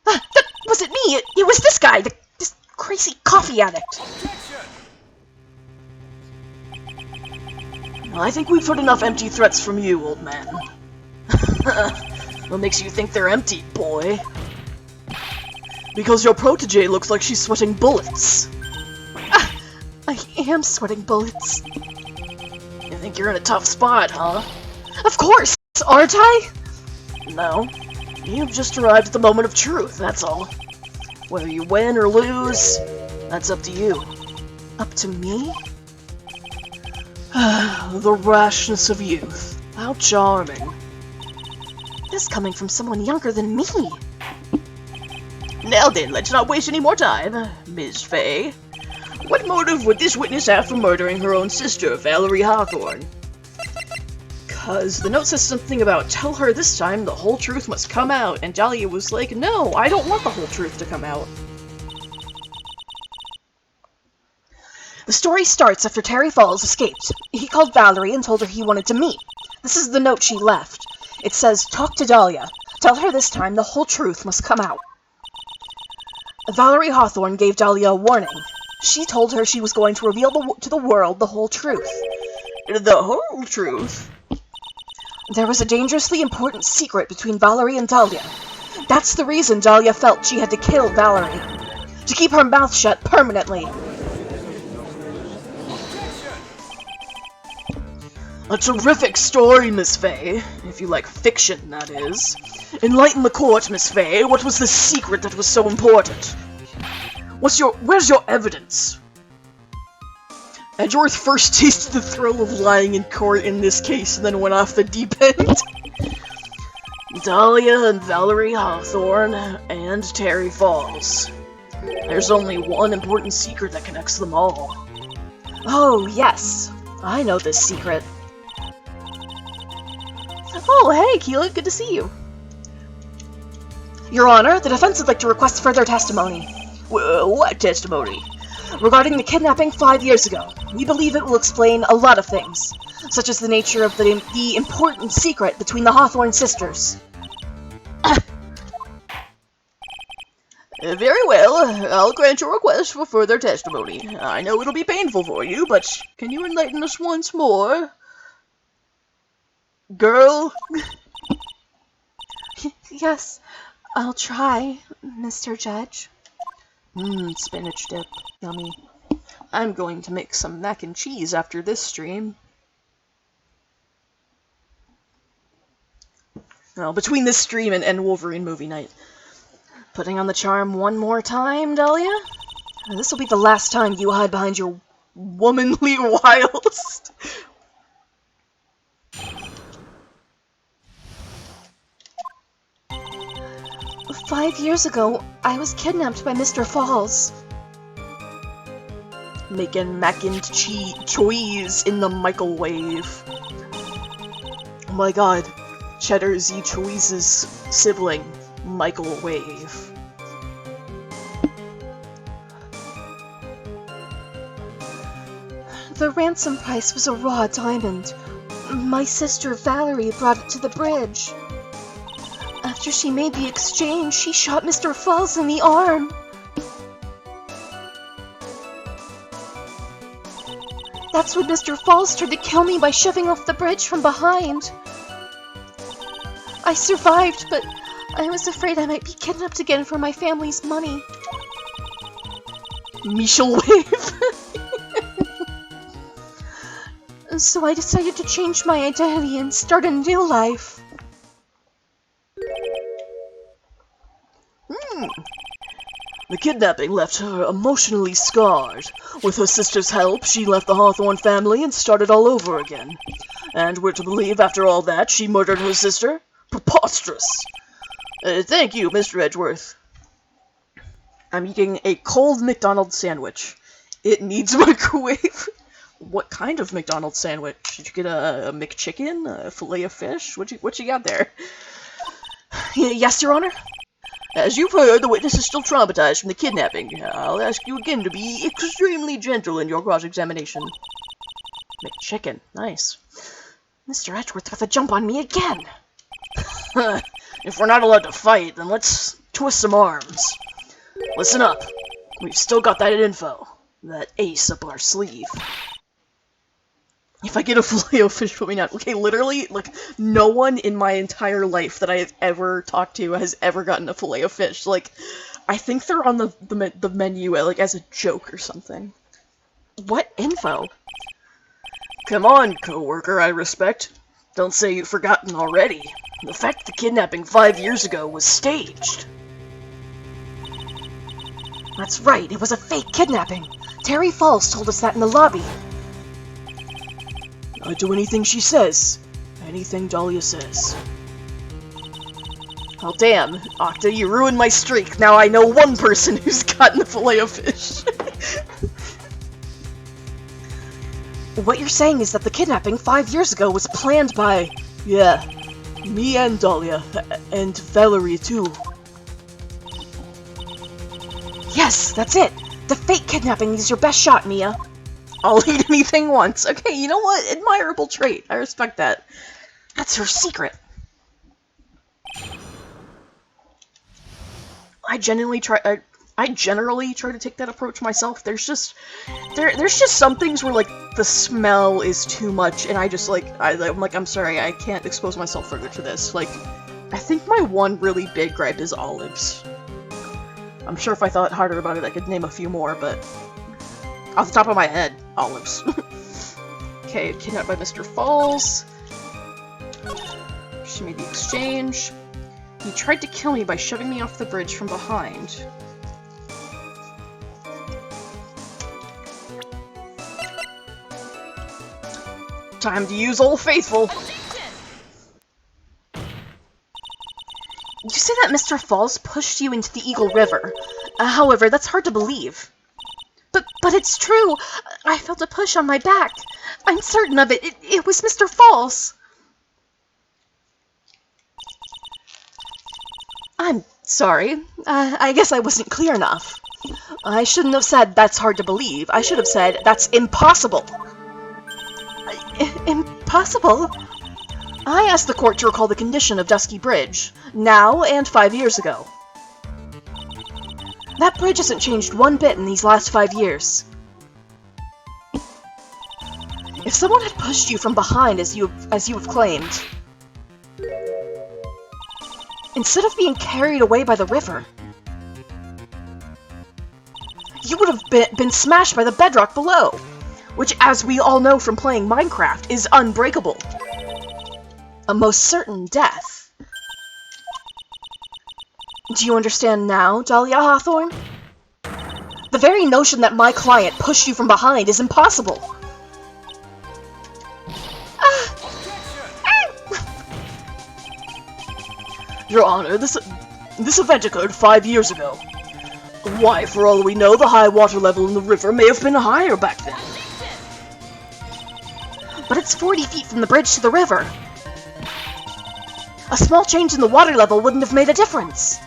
That wasn't me! It was this guy, this crazy coffee addict! I think we've heard enough empty threats from you, old man. What makes you think they're empty, boy? Because your protege looks like she's sweating bullets. I am sweating bullets. You think you're in a tough spot, huh? Of course, aren't I? No. You've just arrived at the moment of truth, that's all. Whether you win or lose, that's up to you. Up to me? The rashness of youth. How charming. This coming from someone younger than me. Now then, let's not waste any more time, Ms. Faye. What motive would this witness have for murdering her own sister, Valerie Hawthorne? 'Cause the note says something about, tell her this time the whole truth must come out, and Dahlia was like, no, I don't want the whole truth to come out. The story starts after Terry Falls escaped. He called Valerie and told her he wanted to meet. This is the note she left. It says, talk to Dahlia. Tell her this time the whole truth must come out. Valerie Hawthorne gave Dahlia a warning. She told her she was going to reveal to the world the whole truth. The whole truth? There was a dangerously important secret between Valerie and Dahlia. That's the reason Dahlia felt she had to kill Valerie. To keep her mouth shut permanently. A terrific story, Miss Faye. If you like fiction, that is. Enlighten the court, Miss Faye. What was the secret that was so important? Where's your evidence? Edgeworth first tasted the thrill of lying in court in this case and then went off the deep end. Dahlia and Valerie Hawthorne and Terry Falls. There's only one important secret that connects them all. Oh, yes. I know this secret. Oh, hey, Keela, good to see you. Your Honor, the defense would like to request further testimony. What testimony? Regarding the kidnapping 5 years ago. We believe it will explain a lot of things, such as the nature of the important secret between the Hawthorne sisters. Very well, I'll grant your request for further testimony. I know it'll be painful for you, but can you enlighten us once more? Girl? Yes, I'll try, Mr. Judge. Spinach dip. Yummy. I'm going to make some mac and cheese after this stream. Well, between this stream and Wolverine movie night. Putting on the charm one more time, Dahlia? This will be the last time you hide behind your womanly wiles. 5 years ago, I was kidnapped by Mr. Falls. Making mac and cheese in the microwave. Oh my god. Cheddar Z Cheese's sibling. Microwave. The ransom price was a raw diamond. My sister Valerie brought it to the bridge. After she made the exchange, she shot Mr. Falls in the arm. That's when Mr. Falls tried to kill me by shoving off the bridge from behind. I survived, but I was afraid I might be kidnapped again for my family's money. Michel-wave. So I decided to change my identity and start a new life. The kidnapping left her emotionally scarred. With her sister's help, she left the Hawthorne family and started all over again. And we're to believe after all that she murdered her sister? Preposterous! Thank you, Mr. Edgeworth. I'm eating a cold McDonald's sandwich. It needs microwave. What kind of McDonald's sandwich? Did you get a McChicken? A fillet of fish? What you got there? Yes, Your Honor? As you've heard, the witness is still traumatized from the kidnapping. I'll ask you again to be extremely gentle in your cross-examination. McChicken. Nice. Mr. Edgeworth got the jump on me again. If we're not allowed to fight, then let's twist some arms. Listen up. We've still got that info. That ace up our sleeve. If I get a Filet-O-Fish, put me down. Okay, literally, like, no one in my entire life that I have ever talked to has ever gotten a Filet-O-Fish. Like, I think they're on the menu, like, as a joke or something. What info? Come on, coworker I respect. Don't say you've forgotten already. The fact the kidnapping 5 years ago was staged. That's right, it was a fake kidnapping. Terry Falls told us that in the lobby. I do anything she says. Anything Dahlia says. Oh damn, Octa, you ruined my streak. Now I know one person who's gotten a Filet-O-Fish. What you're saying is that the kidnapping 5 years ago was planned by... Yeah, me and Dahlia, and Valerie too. Yes, that's it! The fake kidnapping is your best shot, Mia. I'll eat anything once. Okay, you know what? Admirable trait. I respect that. That's her secret. I generally try to take that approach myself. There's just some things where like the smell is too much, and I just like I'm sorry, I can't expose myself further to this. Like, I think my one really big gripe is olives. I'm sure if I thought harder about it, I could name a few more, but off the top of my head, olives. Okay, kidnapped by Mr. Falls. She made the exchange. He tried to kill me by shoving me off the bridge from behind. Time to use Old Faithful! You say that Mr. Falls pushed you into the Eagle River. However, that's hard to believe. But it's true! I felt a push on my back. I'm certain of it. It was Mr. Falls. I'm sorry. I guess I wasn't clear enough. I shouldn't have said that's hard to believe. I should have said that's impossible. Impossible? I asked the court to recall the condition of Dusky Bridge, now and 5 years ago. That bridge hasn't changed one bit in these last 5 years. If someone had pushed you from behind as you have claimed, instead of being carried away by the river, you would have been smashed by the bedrock below, which, as we all know from playing Minecraft, is unbreakable. A most certain death. Do you understand now, Dahlia Hawthorne? The very notion that my client pushed you from behind is impossible. Your Honor, this event occurred 5 years ago. Why, for all we know, the high water level in the river may have been higher back then. But it's 40 feet from the bridge to the river. A small change in the water level wouldn't have made a difference.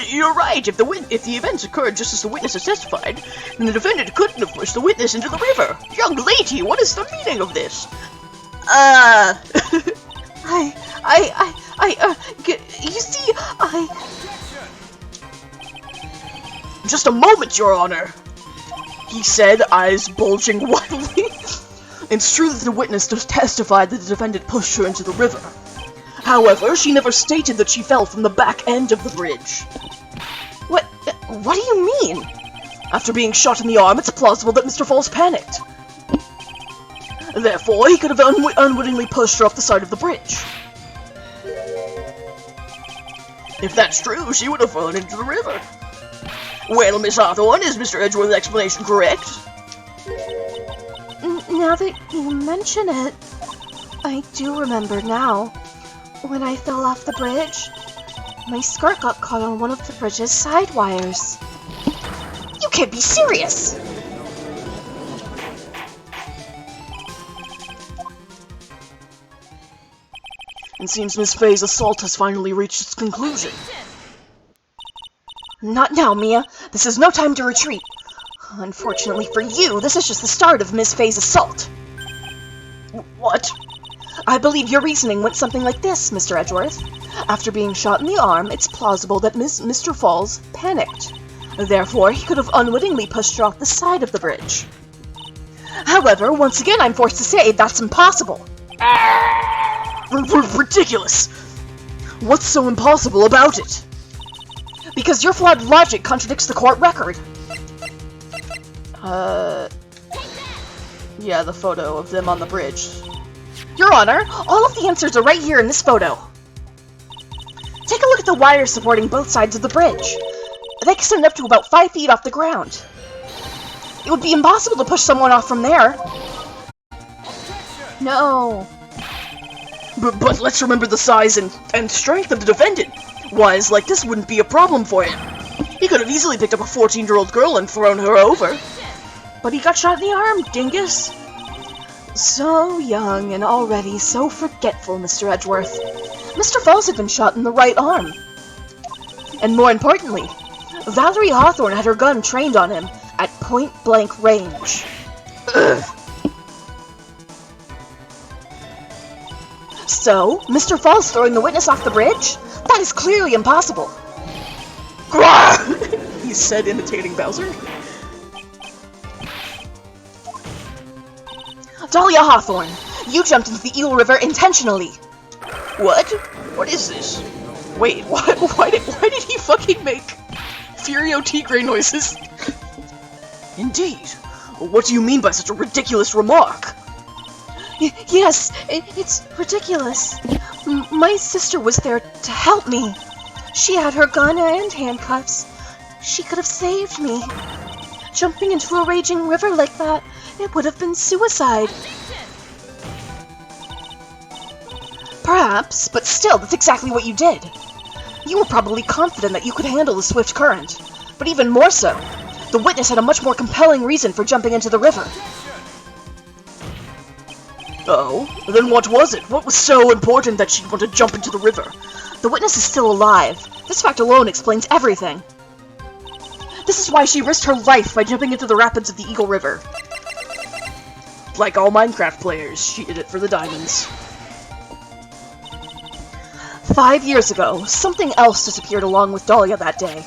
You're right. If the events occurred just as the witnesses testified, then the defendant couldn't have pushed the witness into the river. Young lady, what is the meaning of this? You see, Just a moment, Your Honor. He said, eyes bulging widely. It's true that the witness testified that the defendant pushed her into the river. However, she never stated that she fell from the back end of the bridge. What do you mean? After being shot in the arm, it's plausible that Mr. Falls panicked. Therefore, he could have unwittingly pushed her off the side of the bridge. If that's true, she would have fallen into the river. Well, Miss Hawthorne, is Mr. Edgeworth's explanation correct? Now that you mention it, I do remember now. When I fell off the bridge, my skirt got caught on one of the bridge's side wires. You can't be serious! It seems Miss Faye's assault has finally reached its conclusion. Not now, Mia. This is no time to retreat. Unfortunately for you, this is just the start of Miss Faye's assault. What? I believe your reasoning went something like this, Mr. Edgeworth. After being shot in the arm, it's plausible that Mr. Falls panicked. Therefore, he could have unwittingly pushed her off the side of the bridge. However, once again, I'm forced to say that's impossible. Ridiculous! What's so impossible about it? Because your flawed logic contradicts the court record. Yeah, the photo of them on the bridge. Your Honor, all of the answers are right here in this photo. Take a look at the wires supporting both sides of the bridge. They extend up to about 5 feet off the ground. It would be impossible to push someone off from there. No. But let's remember the size and strength of the defendant. Wires like this wouldn't be a problem for him. He could have easily picked up a 14-year-old girl and thrown her over. But he got shot in the arm, dingus. So young and already so forgetful, Mr. Edgeworth. Mr. Falls had been shot in the right arm. And more importantly, Valerie Hawthorne had her gun trained on him at point-blank range. Ugh. So, Mr. Falls throwing the witness off the bridge? That is clearly impossible. He said, imitating Bowser. Dahlia Hawthorne, you jumped into the Eel River intentionally. What? What is this? Wait, why did he fucking make Furio Tigre noises? Indeed. What do you mean by such a ridiculous remark? Yes, it's ridiculous. My sister was there to help me. She had her gun and handcuffs. She could have saved me. Jumping into a raging river like that, it would have been suicide. Perhaps, but still, that's exactly what you did. You were probably confident that you could handle the swift current. But even more so, the witness had a much more compelling reason for jumping into the river. Oh? Then what was it? What was so important that she'd want to jump into the river? The witness is still alive. This fact alone explains everything. This is why she risked her life by jumping into the rapids of the Eagle River. Like all Minecraft players, she did it for the diamonds. 5 years ago, something else disappeared along with Dahlia that day.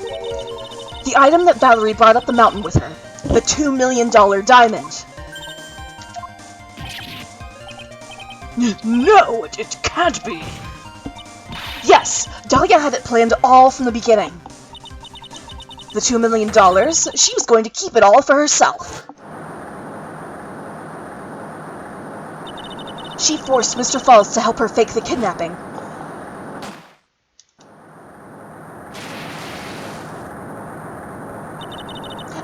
The item that Valerie brought up the mountain with her. The $2 million diamond. No, it can't be. Yes, Dahlia had it planned all from the beginning. The $2 million, she was going to keep it all for herself. She forced Mr. Falls to help her fake the kidnapping.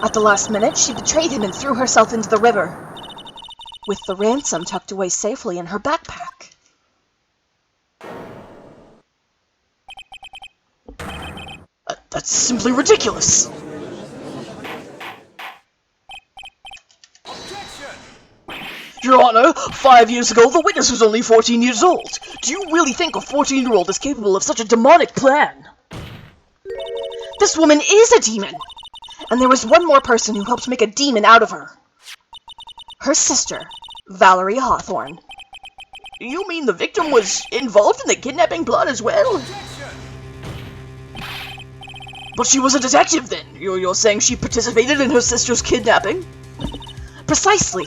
At the last minute, she betrayed him and threw herself into the river, with the ransom tucked away safely in her backpack. That's simply ridiculous. Your Honor, 5 years ago, the witness was only 14 years old. Do you really think a 14-year-old is capable of such a demonic plan? This woman is a demon! And there was one more person who helped make a demon out of her. Her sister, Valerie Hawthorne. You mean the victim was involved in the kidnapping plot as well? But she was a detective then. You're saying she participated in her sister's kidnapping? Precisely.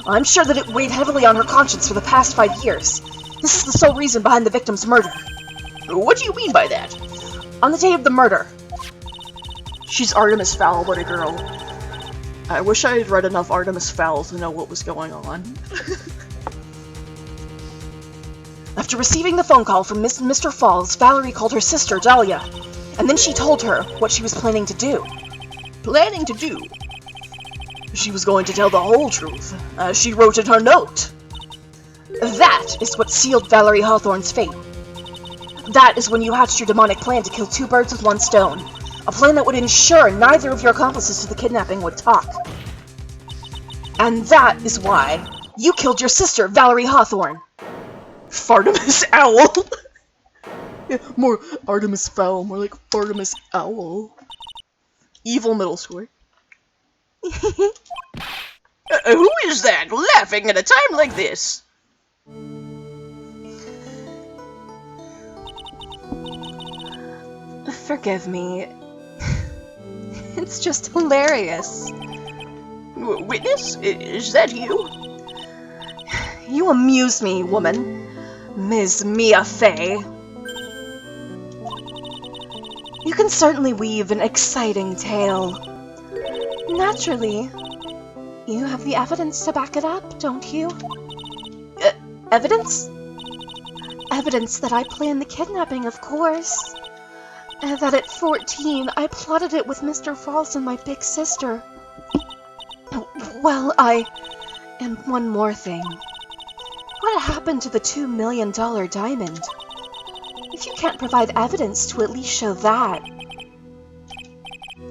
I'm sure that it weighed heavily on her conscience for the past 5 years. This is the sole reason behind the victim's murder. What do you mean by that? On the day of the murder. She's Artemis Fowl, what a girl. I wish I had read enough Artemis Fowl to know what was going on. After receiving the phone call from Mr. Falls, Valerie called her sister, Dahlia, and then she told her what she was planning to do. Planning to do? She was going to tell the whole truth, as she wrote in her note. That is what sealed Valerie Hawthorne's fate. That is when you hatched your demonic plan to kill 2 birds with 1 stone. A plan that would ensure neither of your accomplices to the kidnapping would talk. And that is why you killed your sister, Valerie Hawthorne. Fartimus Owl? Yeah, more Artemis Fowl, more like Fartimus Owl. Evil middle schooler. Who is that laughing at a time like this? Forgive me. It's just hilarious. Witness? Is that you? You amuse me, woman. Ms. Mia Fey. You can certainly weave an exciting tale. Naturally. You have the evidence to back it up, don't you? Evidence? Evidence that I planned the kidnapping, of course. And that at 14, I plotted it with Mr. Falls and my big sister. Well, and one more thing. What happened to the $2 million diamond? If you can't provide evidence to at least show that...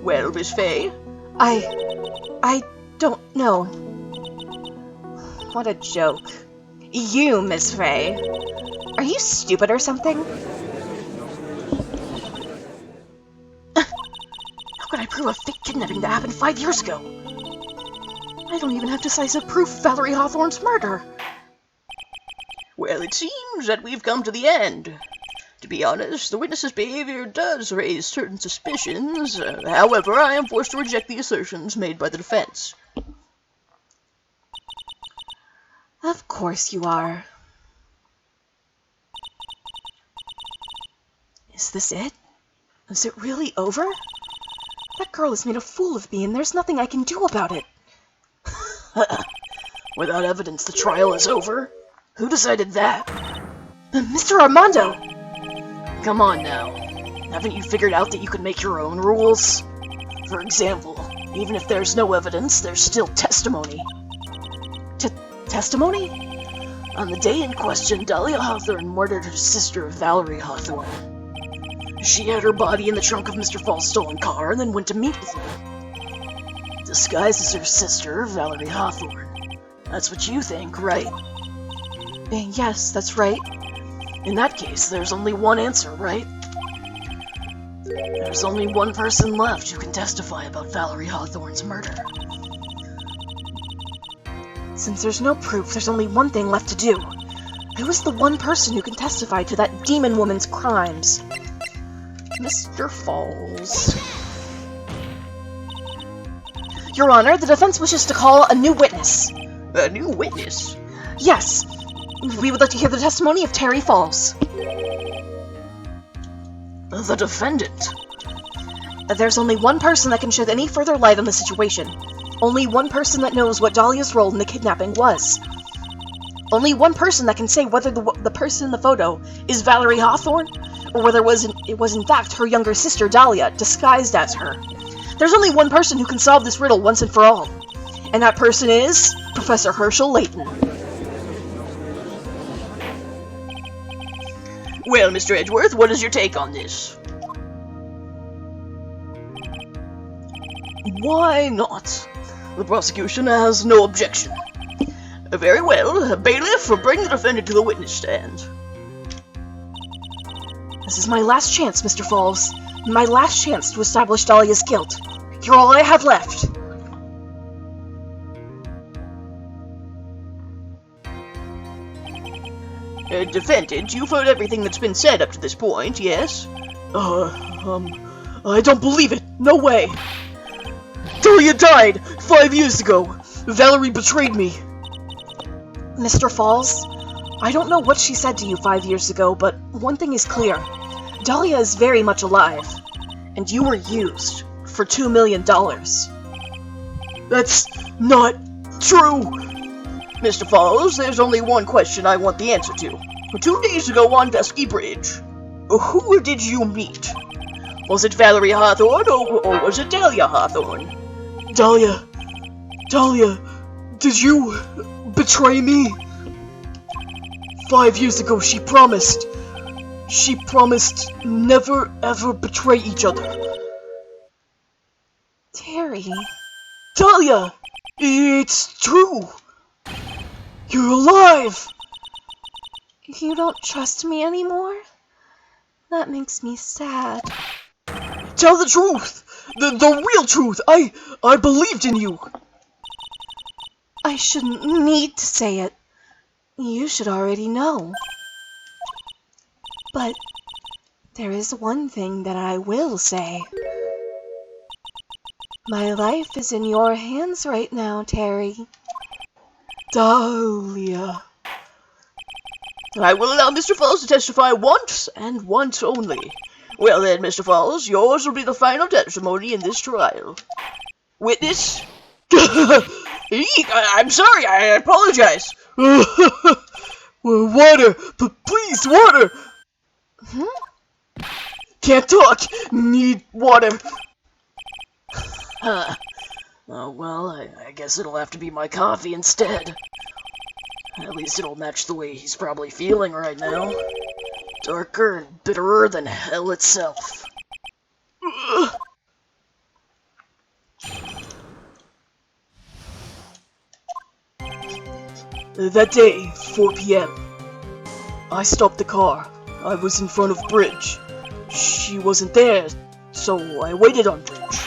Well, Miss Fey? I don't know. What a joke. You, Miss Fey. Are you stupid or something? How could I prove a fake kidnapping that happened 5 years ago? I don't even have decisive proof of Valerie Hawthorne's murder. Well, it seems that we've come to the end. To be honest, the witness's behavior does raise certain suspicions. However, I am forced to reject the assertions made by the defense. Of course you are. Is this it? Is it really over? That girl has made a fool of me, and there's nothing I can do about it. Without evidence, the trial is over? Who decided that? Mr. Armando! Come on now. Haven't you figured out that you can make your own rules? For example, even if there's no evidence, there's still testimony. Testimony? On the day in question, Dahlia Hawthorne murdered her sister, Valerie Hawthorne. She had her body in the trunk of Mr. Fall's stolen car and then went to meet with him. Disguised as her sister, Valerie Hawthorne. That's what you think, right? Yes, that's right. In that case, there's only one answer, right? There's only one person left who can testify about Valerie Hawthorne's murder. Since there's no proof, there's only one thing left to do. Who is the one person who can testify to that demon woman's crimes? Mr. Falls. Your Honor, the defense wishes to call a new witness. A new witness? Yes. We would like to hear the testimony of Terry Falls. The defendant. There's only one person that can shed any further light on the situation. Only one person that knows what Dahlia's role in the kidnapping was. Only one person that can say whether the person in the photo is Valerie Hawthorne, or whether it was in fact her younger sister Dahlia, disguised as her. There's only one person who can solve this riddle once and for all. And that person is Professor Herschel Layton. Well, Mr. Edgeworth, what is your take on this? Why not? The prosecution has no objection. Very well. Bailiff, bring the defendant to the witness stand. This is my last chance, Mr. Falls. My last chance to establish Dahlia's guilt. You're all I have left. Defendant, you've heard everything that's been said up to this point, yes? I don't believe it. No way. Dahlia died 5 years ago. Valerie betrayed me. Mr. Falls, I don't know what she said to you 5 years ago, but one thing is clear. Dahlia is very much alive, and you were used for $2 million. That's not true. Mr. Falls, there's only one question I want the answer to. 2 days ago on Dusky Bridge, who did you meet? Was it Valerie Hawthorne, or was it Dahlia Hawthorne? Dahlia, did you betray me? 5 years ago, she promised never ever betray each other. Terry. Dahlia, it's true. You're alive. You don't trust me anymore? That makes me sad. Tell the truth. The real truth. I believed in you. I shouldn't need to say it. You should already know. But there is one thing that I will say. My life is in your hands right now, Terry. Dahlia. I will allow Mr. Falls to testify once, and once only. Well then, Mr. Falls, yours will be the final testimony in this trial. Witness? Eek, I'm sorry, I apologize. Water, please, water. Can't talk, need water. Oh, well, I guess it'll have to be my coffee instead. At least it'll match the way he's probably feeling right now. Darker and bitterer than hell itself. That day, 4 p.m. I stopped the car. I was in front of Bridge. She wasn't there, so I waited on Bridge.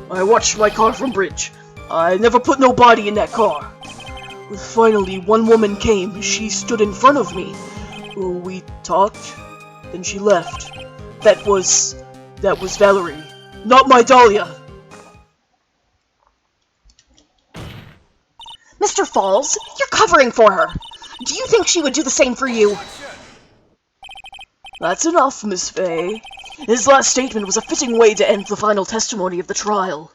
I watched my car from Bridge. I never put no body in that car. Finally, one woman came. She stood in front of me. We talked, then she left. That was Valerie, not my Dahlia. Mr. Falls, you're covering for her. Do you think she would do the same for you? That's enough, Miss Fay. His last statement was a fitting way to end the final testimony of the trial.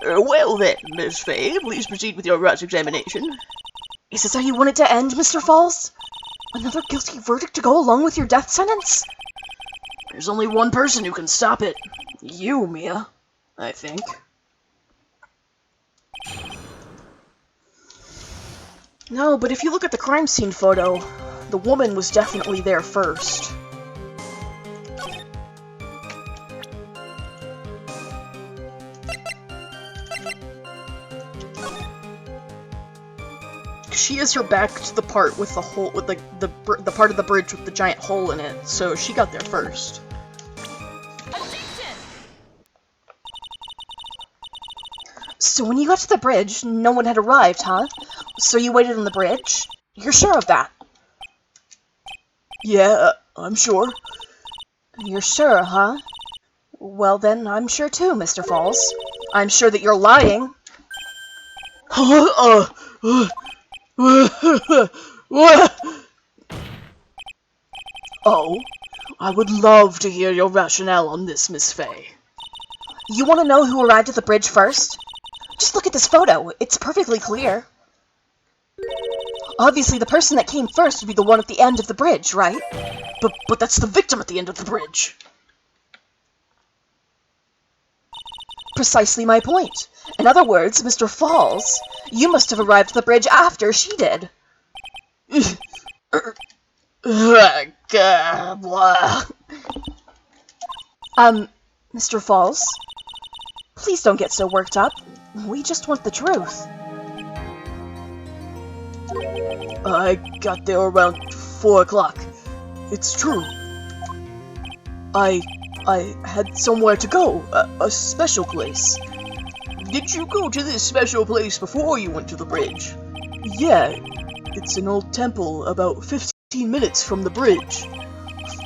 Well then, Miss Fay, please proceed with your cross-examination. Is this how you want it to end, Mr. Falls? Another guilty verdict to go along with your death sentence? There's only one person who can stop it. You, Mia. I think. No, but if you look at the crime scene photo, the woman was definitely there first. She has her back to the part with the hole, with the part of the bridge with the giant hole in it, so she got there first. So when you got to the bridge, no one had arrived, huh? So you waited on the bridge? You're sure of that? Yeah, I'm sure. You're sure, huh? Well then, I'm sure too, Mr. Falls. I'm sure that you're lying. Oh, I would love to hear your rationale on this, Miss Fay. You want to know who arrived at the bridge first? Just look at this photo. It's perfectly clear. Obviously, the person that came first would be the one at the end of the bridge, right? But that's the victim at the end of the bridge. Precisely my point. In other words, Mr. Falls, you must have arrived at the bridge after she did. Mr. Falls, please don't get so worked up. We just want the truth. I got there around 4 o'clock. It's true. I had somewhere to go, a special place. Did you go to this special place before you went to the bridge? Yeah, it's an old temple about 15 minutes from the bridge.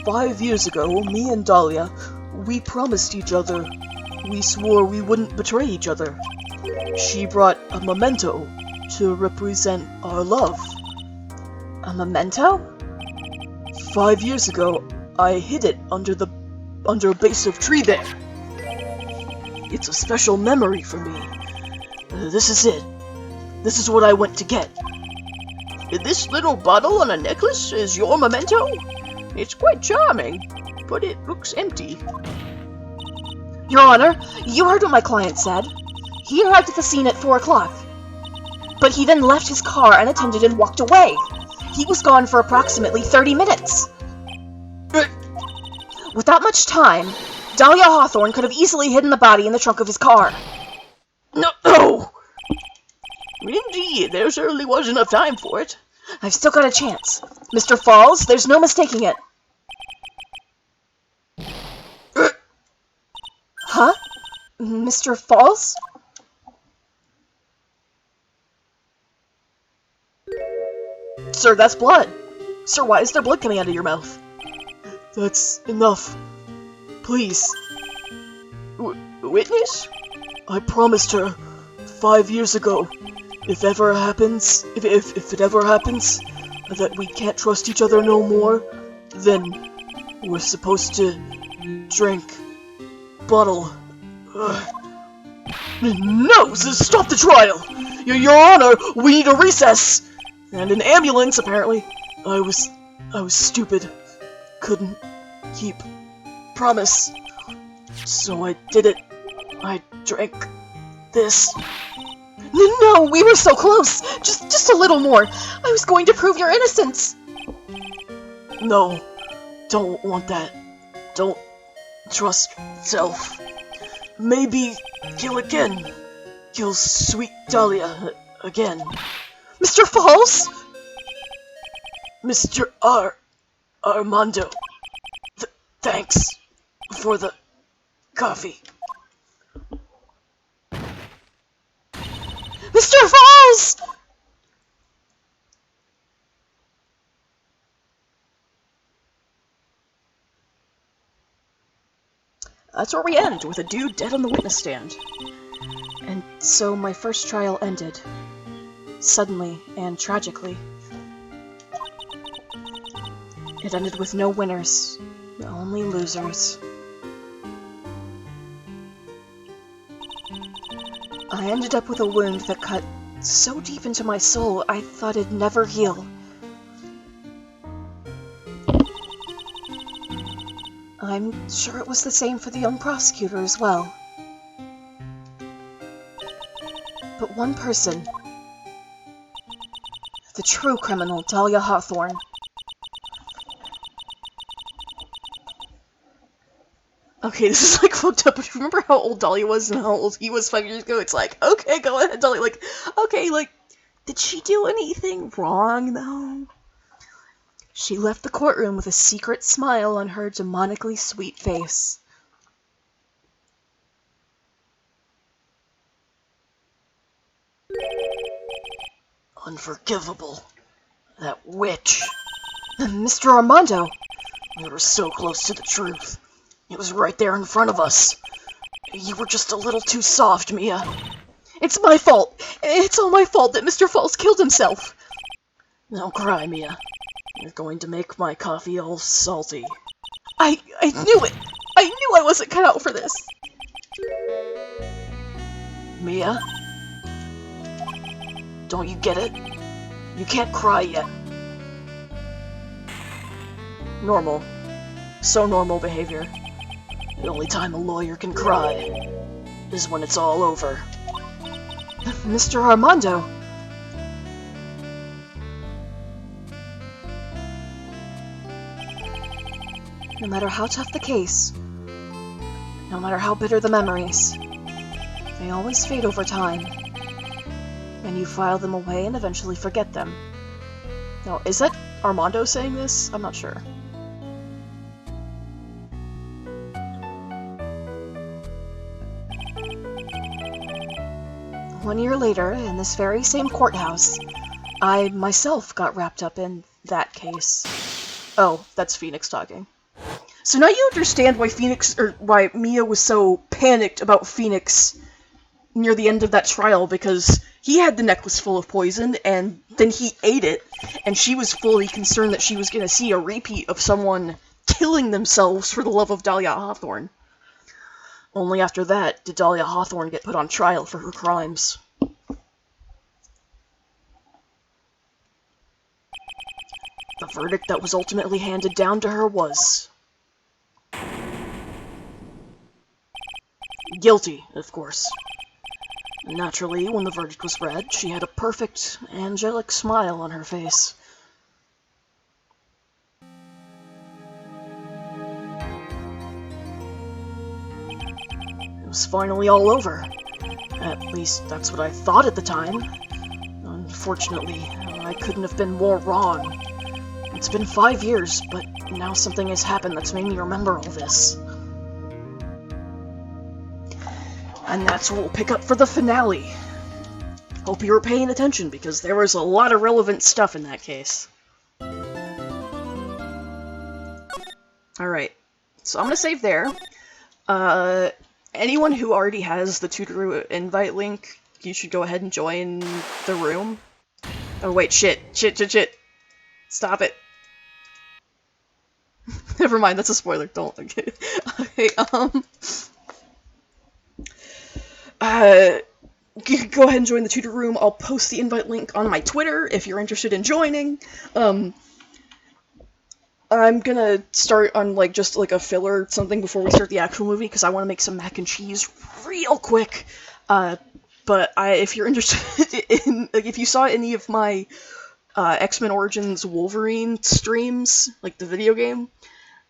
5 years ago, me and Dahlia, we promised each other. We swore we wouldn't betray each other. She brought a memento to represent our love. A memento? 5 years ago, I hid it under a base of tree there. It's a special memory for me. This is it. This is what I went to get. This little bottle on a necklace is your memento? It's quite charming, but it looks empty. Your Honor, you heard what my client said. He arrived at the scene at 4 o'clock. But he then left his car unattended and walked away. He was gone for approximately 30 minutes. Without much time, Dahlia Hawthorne could have easily hidden the body in the trunk of his car. No! Indeed, there certainly was enough time for it. I've still got a chance. Mr. Falls, there's no mistaking it. Huh? Mr. Falls? Sir, that's blood. Sir, why is there blood coming out of your mouth? That's enough. Please. Witness? I promised her 5 years ago, if it ever happens, that we can't trust each other no more, then we're supposed to drink bottle. No! Stop the trial! Your Honor, we need a recess! And an ambulance, apparently. I was stupid. Couldn't keep promise. So I did it. I drank this. No, we were so close! Just a little more! I was going to prove your innocence! No, don't want that. Don't trust self. Maybe kill again. Kill sweet Dahlia again. Mr. Falls? Mr. Armando. Thanks for the coffee. Mr. Falls! That's where we end, with a dude dead on the witness stand. And so my first trial ended. Suddenly and tragically. It ended with no winners, only losers. I ended up with a wound that cut so deep into my soul I thought it'd never heal. I'm sure it was the same for the young prosecutor as well. But one person, the true criminal, Dahlia Hawthorne, Okay, this is like fucked up, but remember how old Dahlia was and how old he was 5 years ago? It's like, okay, go ahead, Dahlia. Like, okay, like, did she do anything wrong, though? she left the courtroom with a secret smile on her demonically sweet face. Unforgivable. That witch. Mr. Armando! We were so close to the truth. It was right there in front of us. You were just a little too soft, Mia. It's my fault! It's all my fault that Mr. Falls killed himself! Don't cry, Mia. You're going to make my coffee all salty. I knew it! I knew I wasn't cut out for this! Mia? Don't you get it? You can't cry yet. Normal. So normal behavior. The only time a lawyer can cry is when it's all over. Mr. Armando! No matter how tough the case, no matter how bitter the memories, they always fade over time. And you file them away and eventually forget them. Now, is that Armando saying this? I'm not sure. One year later, in this very same courthouse, I myself got wrapped up in that case. Oh, that's Phoenix talking. So now you understand why Mia was so panicked about Phoenix near the end of that trial, because he had the necklace full of poison, and then he ate it, and she was fully concerned that she was going to see a repeat of someone killing themselves for the love of Dahlia Hawthorne. Only after that did Dahlia Hawthorne get put on trial for her crimes. The verdict that was ultimately handed down to her was guilty, of course. Naturally, when the verdict was read, she had a perfect, angelic smile on her face. It was finally all over. At least, that's what I thought at the time. Unfortunately, I couldn't have been more wrong. It's been 5 years, but now something has happened that's made me remember all this. And that's what we'll pick up for the finale. Hope you were paying attention, because there was a lot of relevant stuff in that case. Alright, so I'm gonna save there. anyone who already has the tutor invite link, you should go ahead and join the room. Oh wait, shit. Stop it. Never mind, that's a spoiler. Don't. Okay, go ahead and join the tutor room. I'll post the invite link on my Twitter if you're interested in joining. I'm gonna start on just a filler something before we start the actual movie because I want to make some mac and cheese real quick. But if you're interested in, if you saw any of my X-Men Origins Wolverine streams, the video game,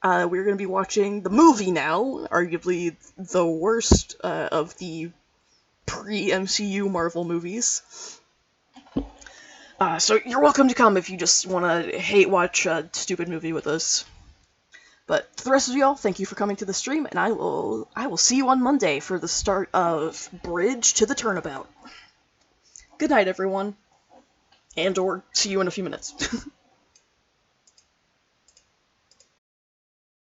we're gonna be watching the movie now, arguably the worst of the pre-MCU Marvel movies. So you're welcome to come if you just want to hate watch a stupid movie with us. But to the rest of y'all, thank you for coming to the stream, and I will see you on Monday for the start of Bridge to the Turnabout. Good night, everyone. And or see you in a few minutes.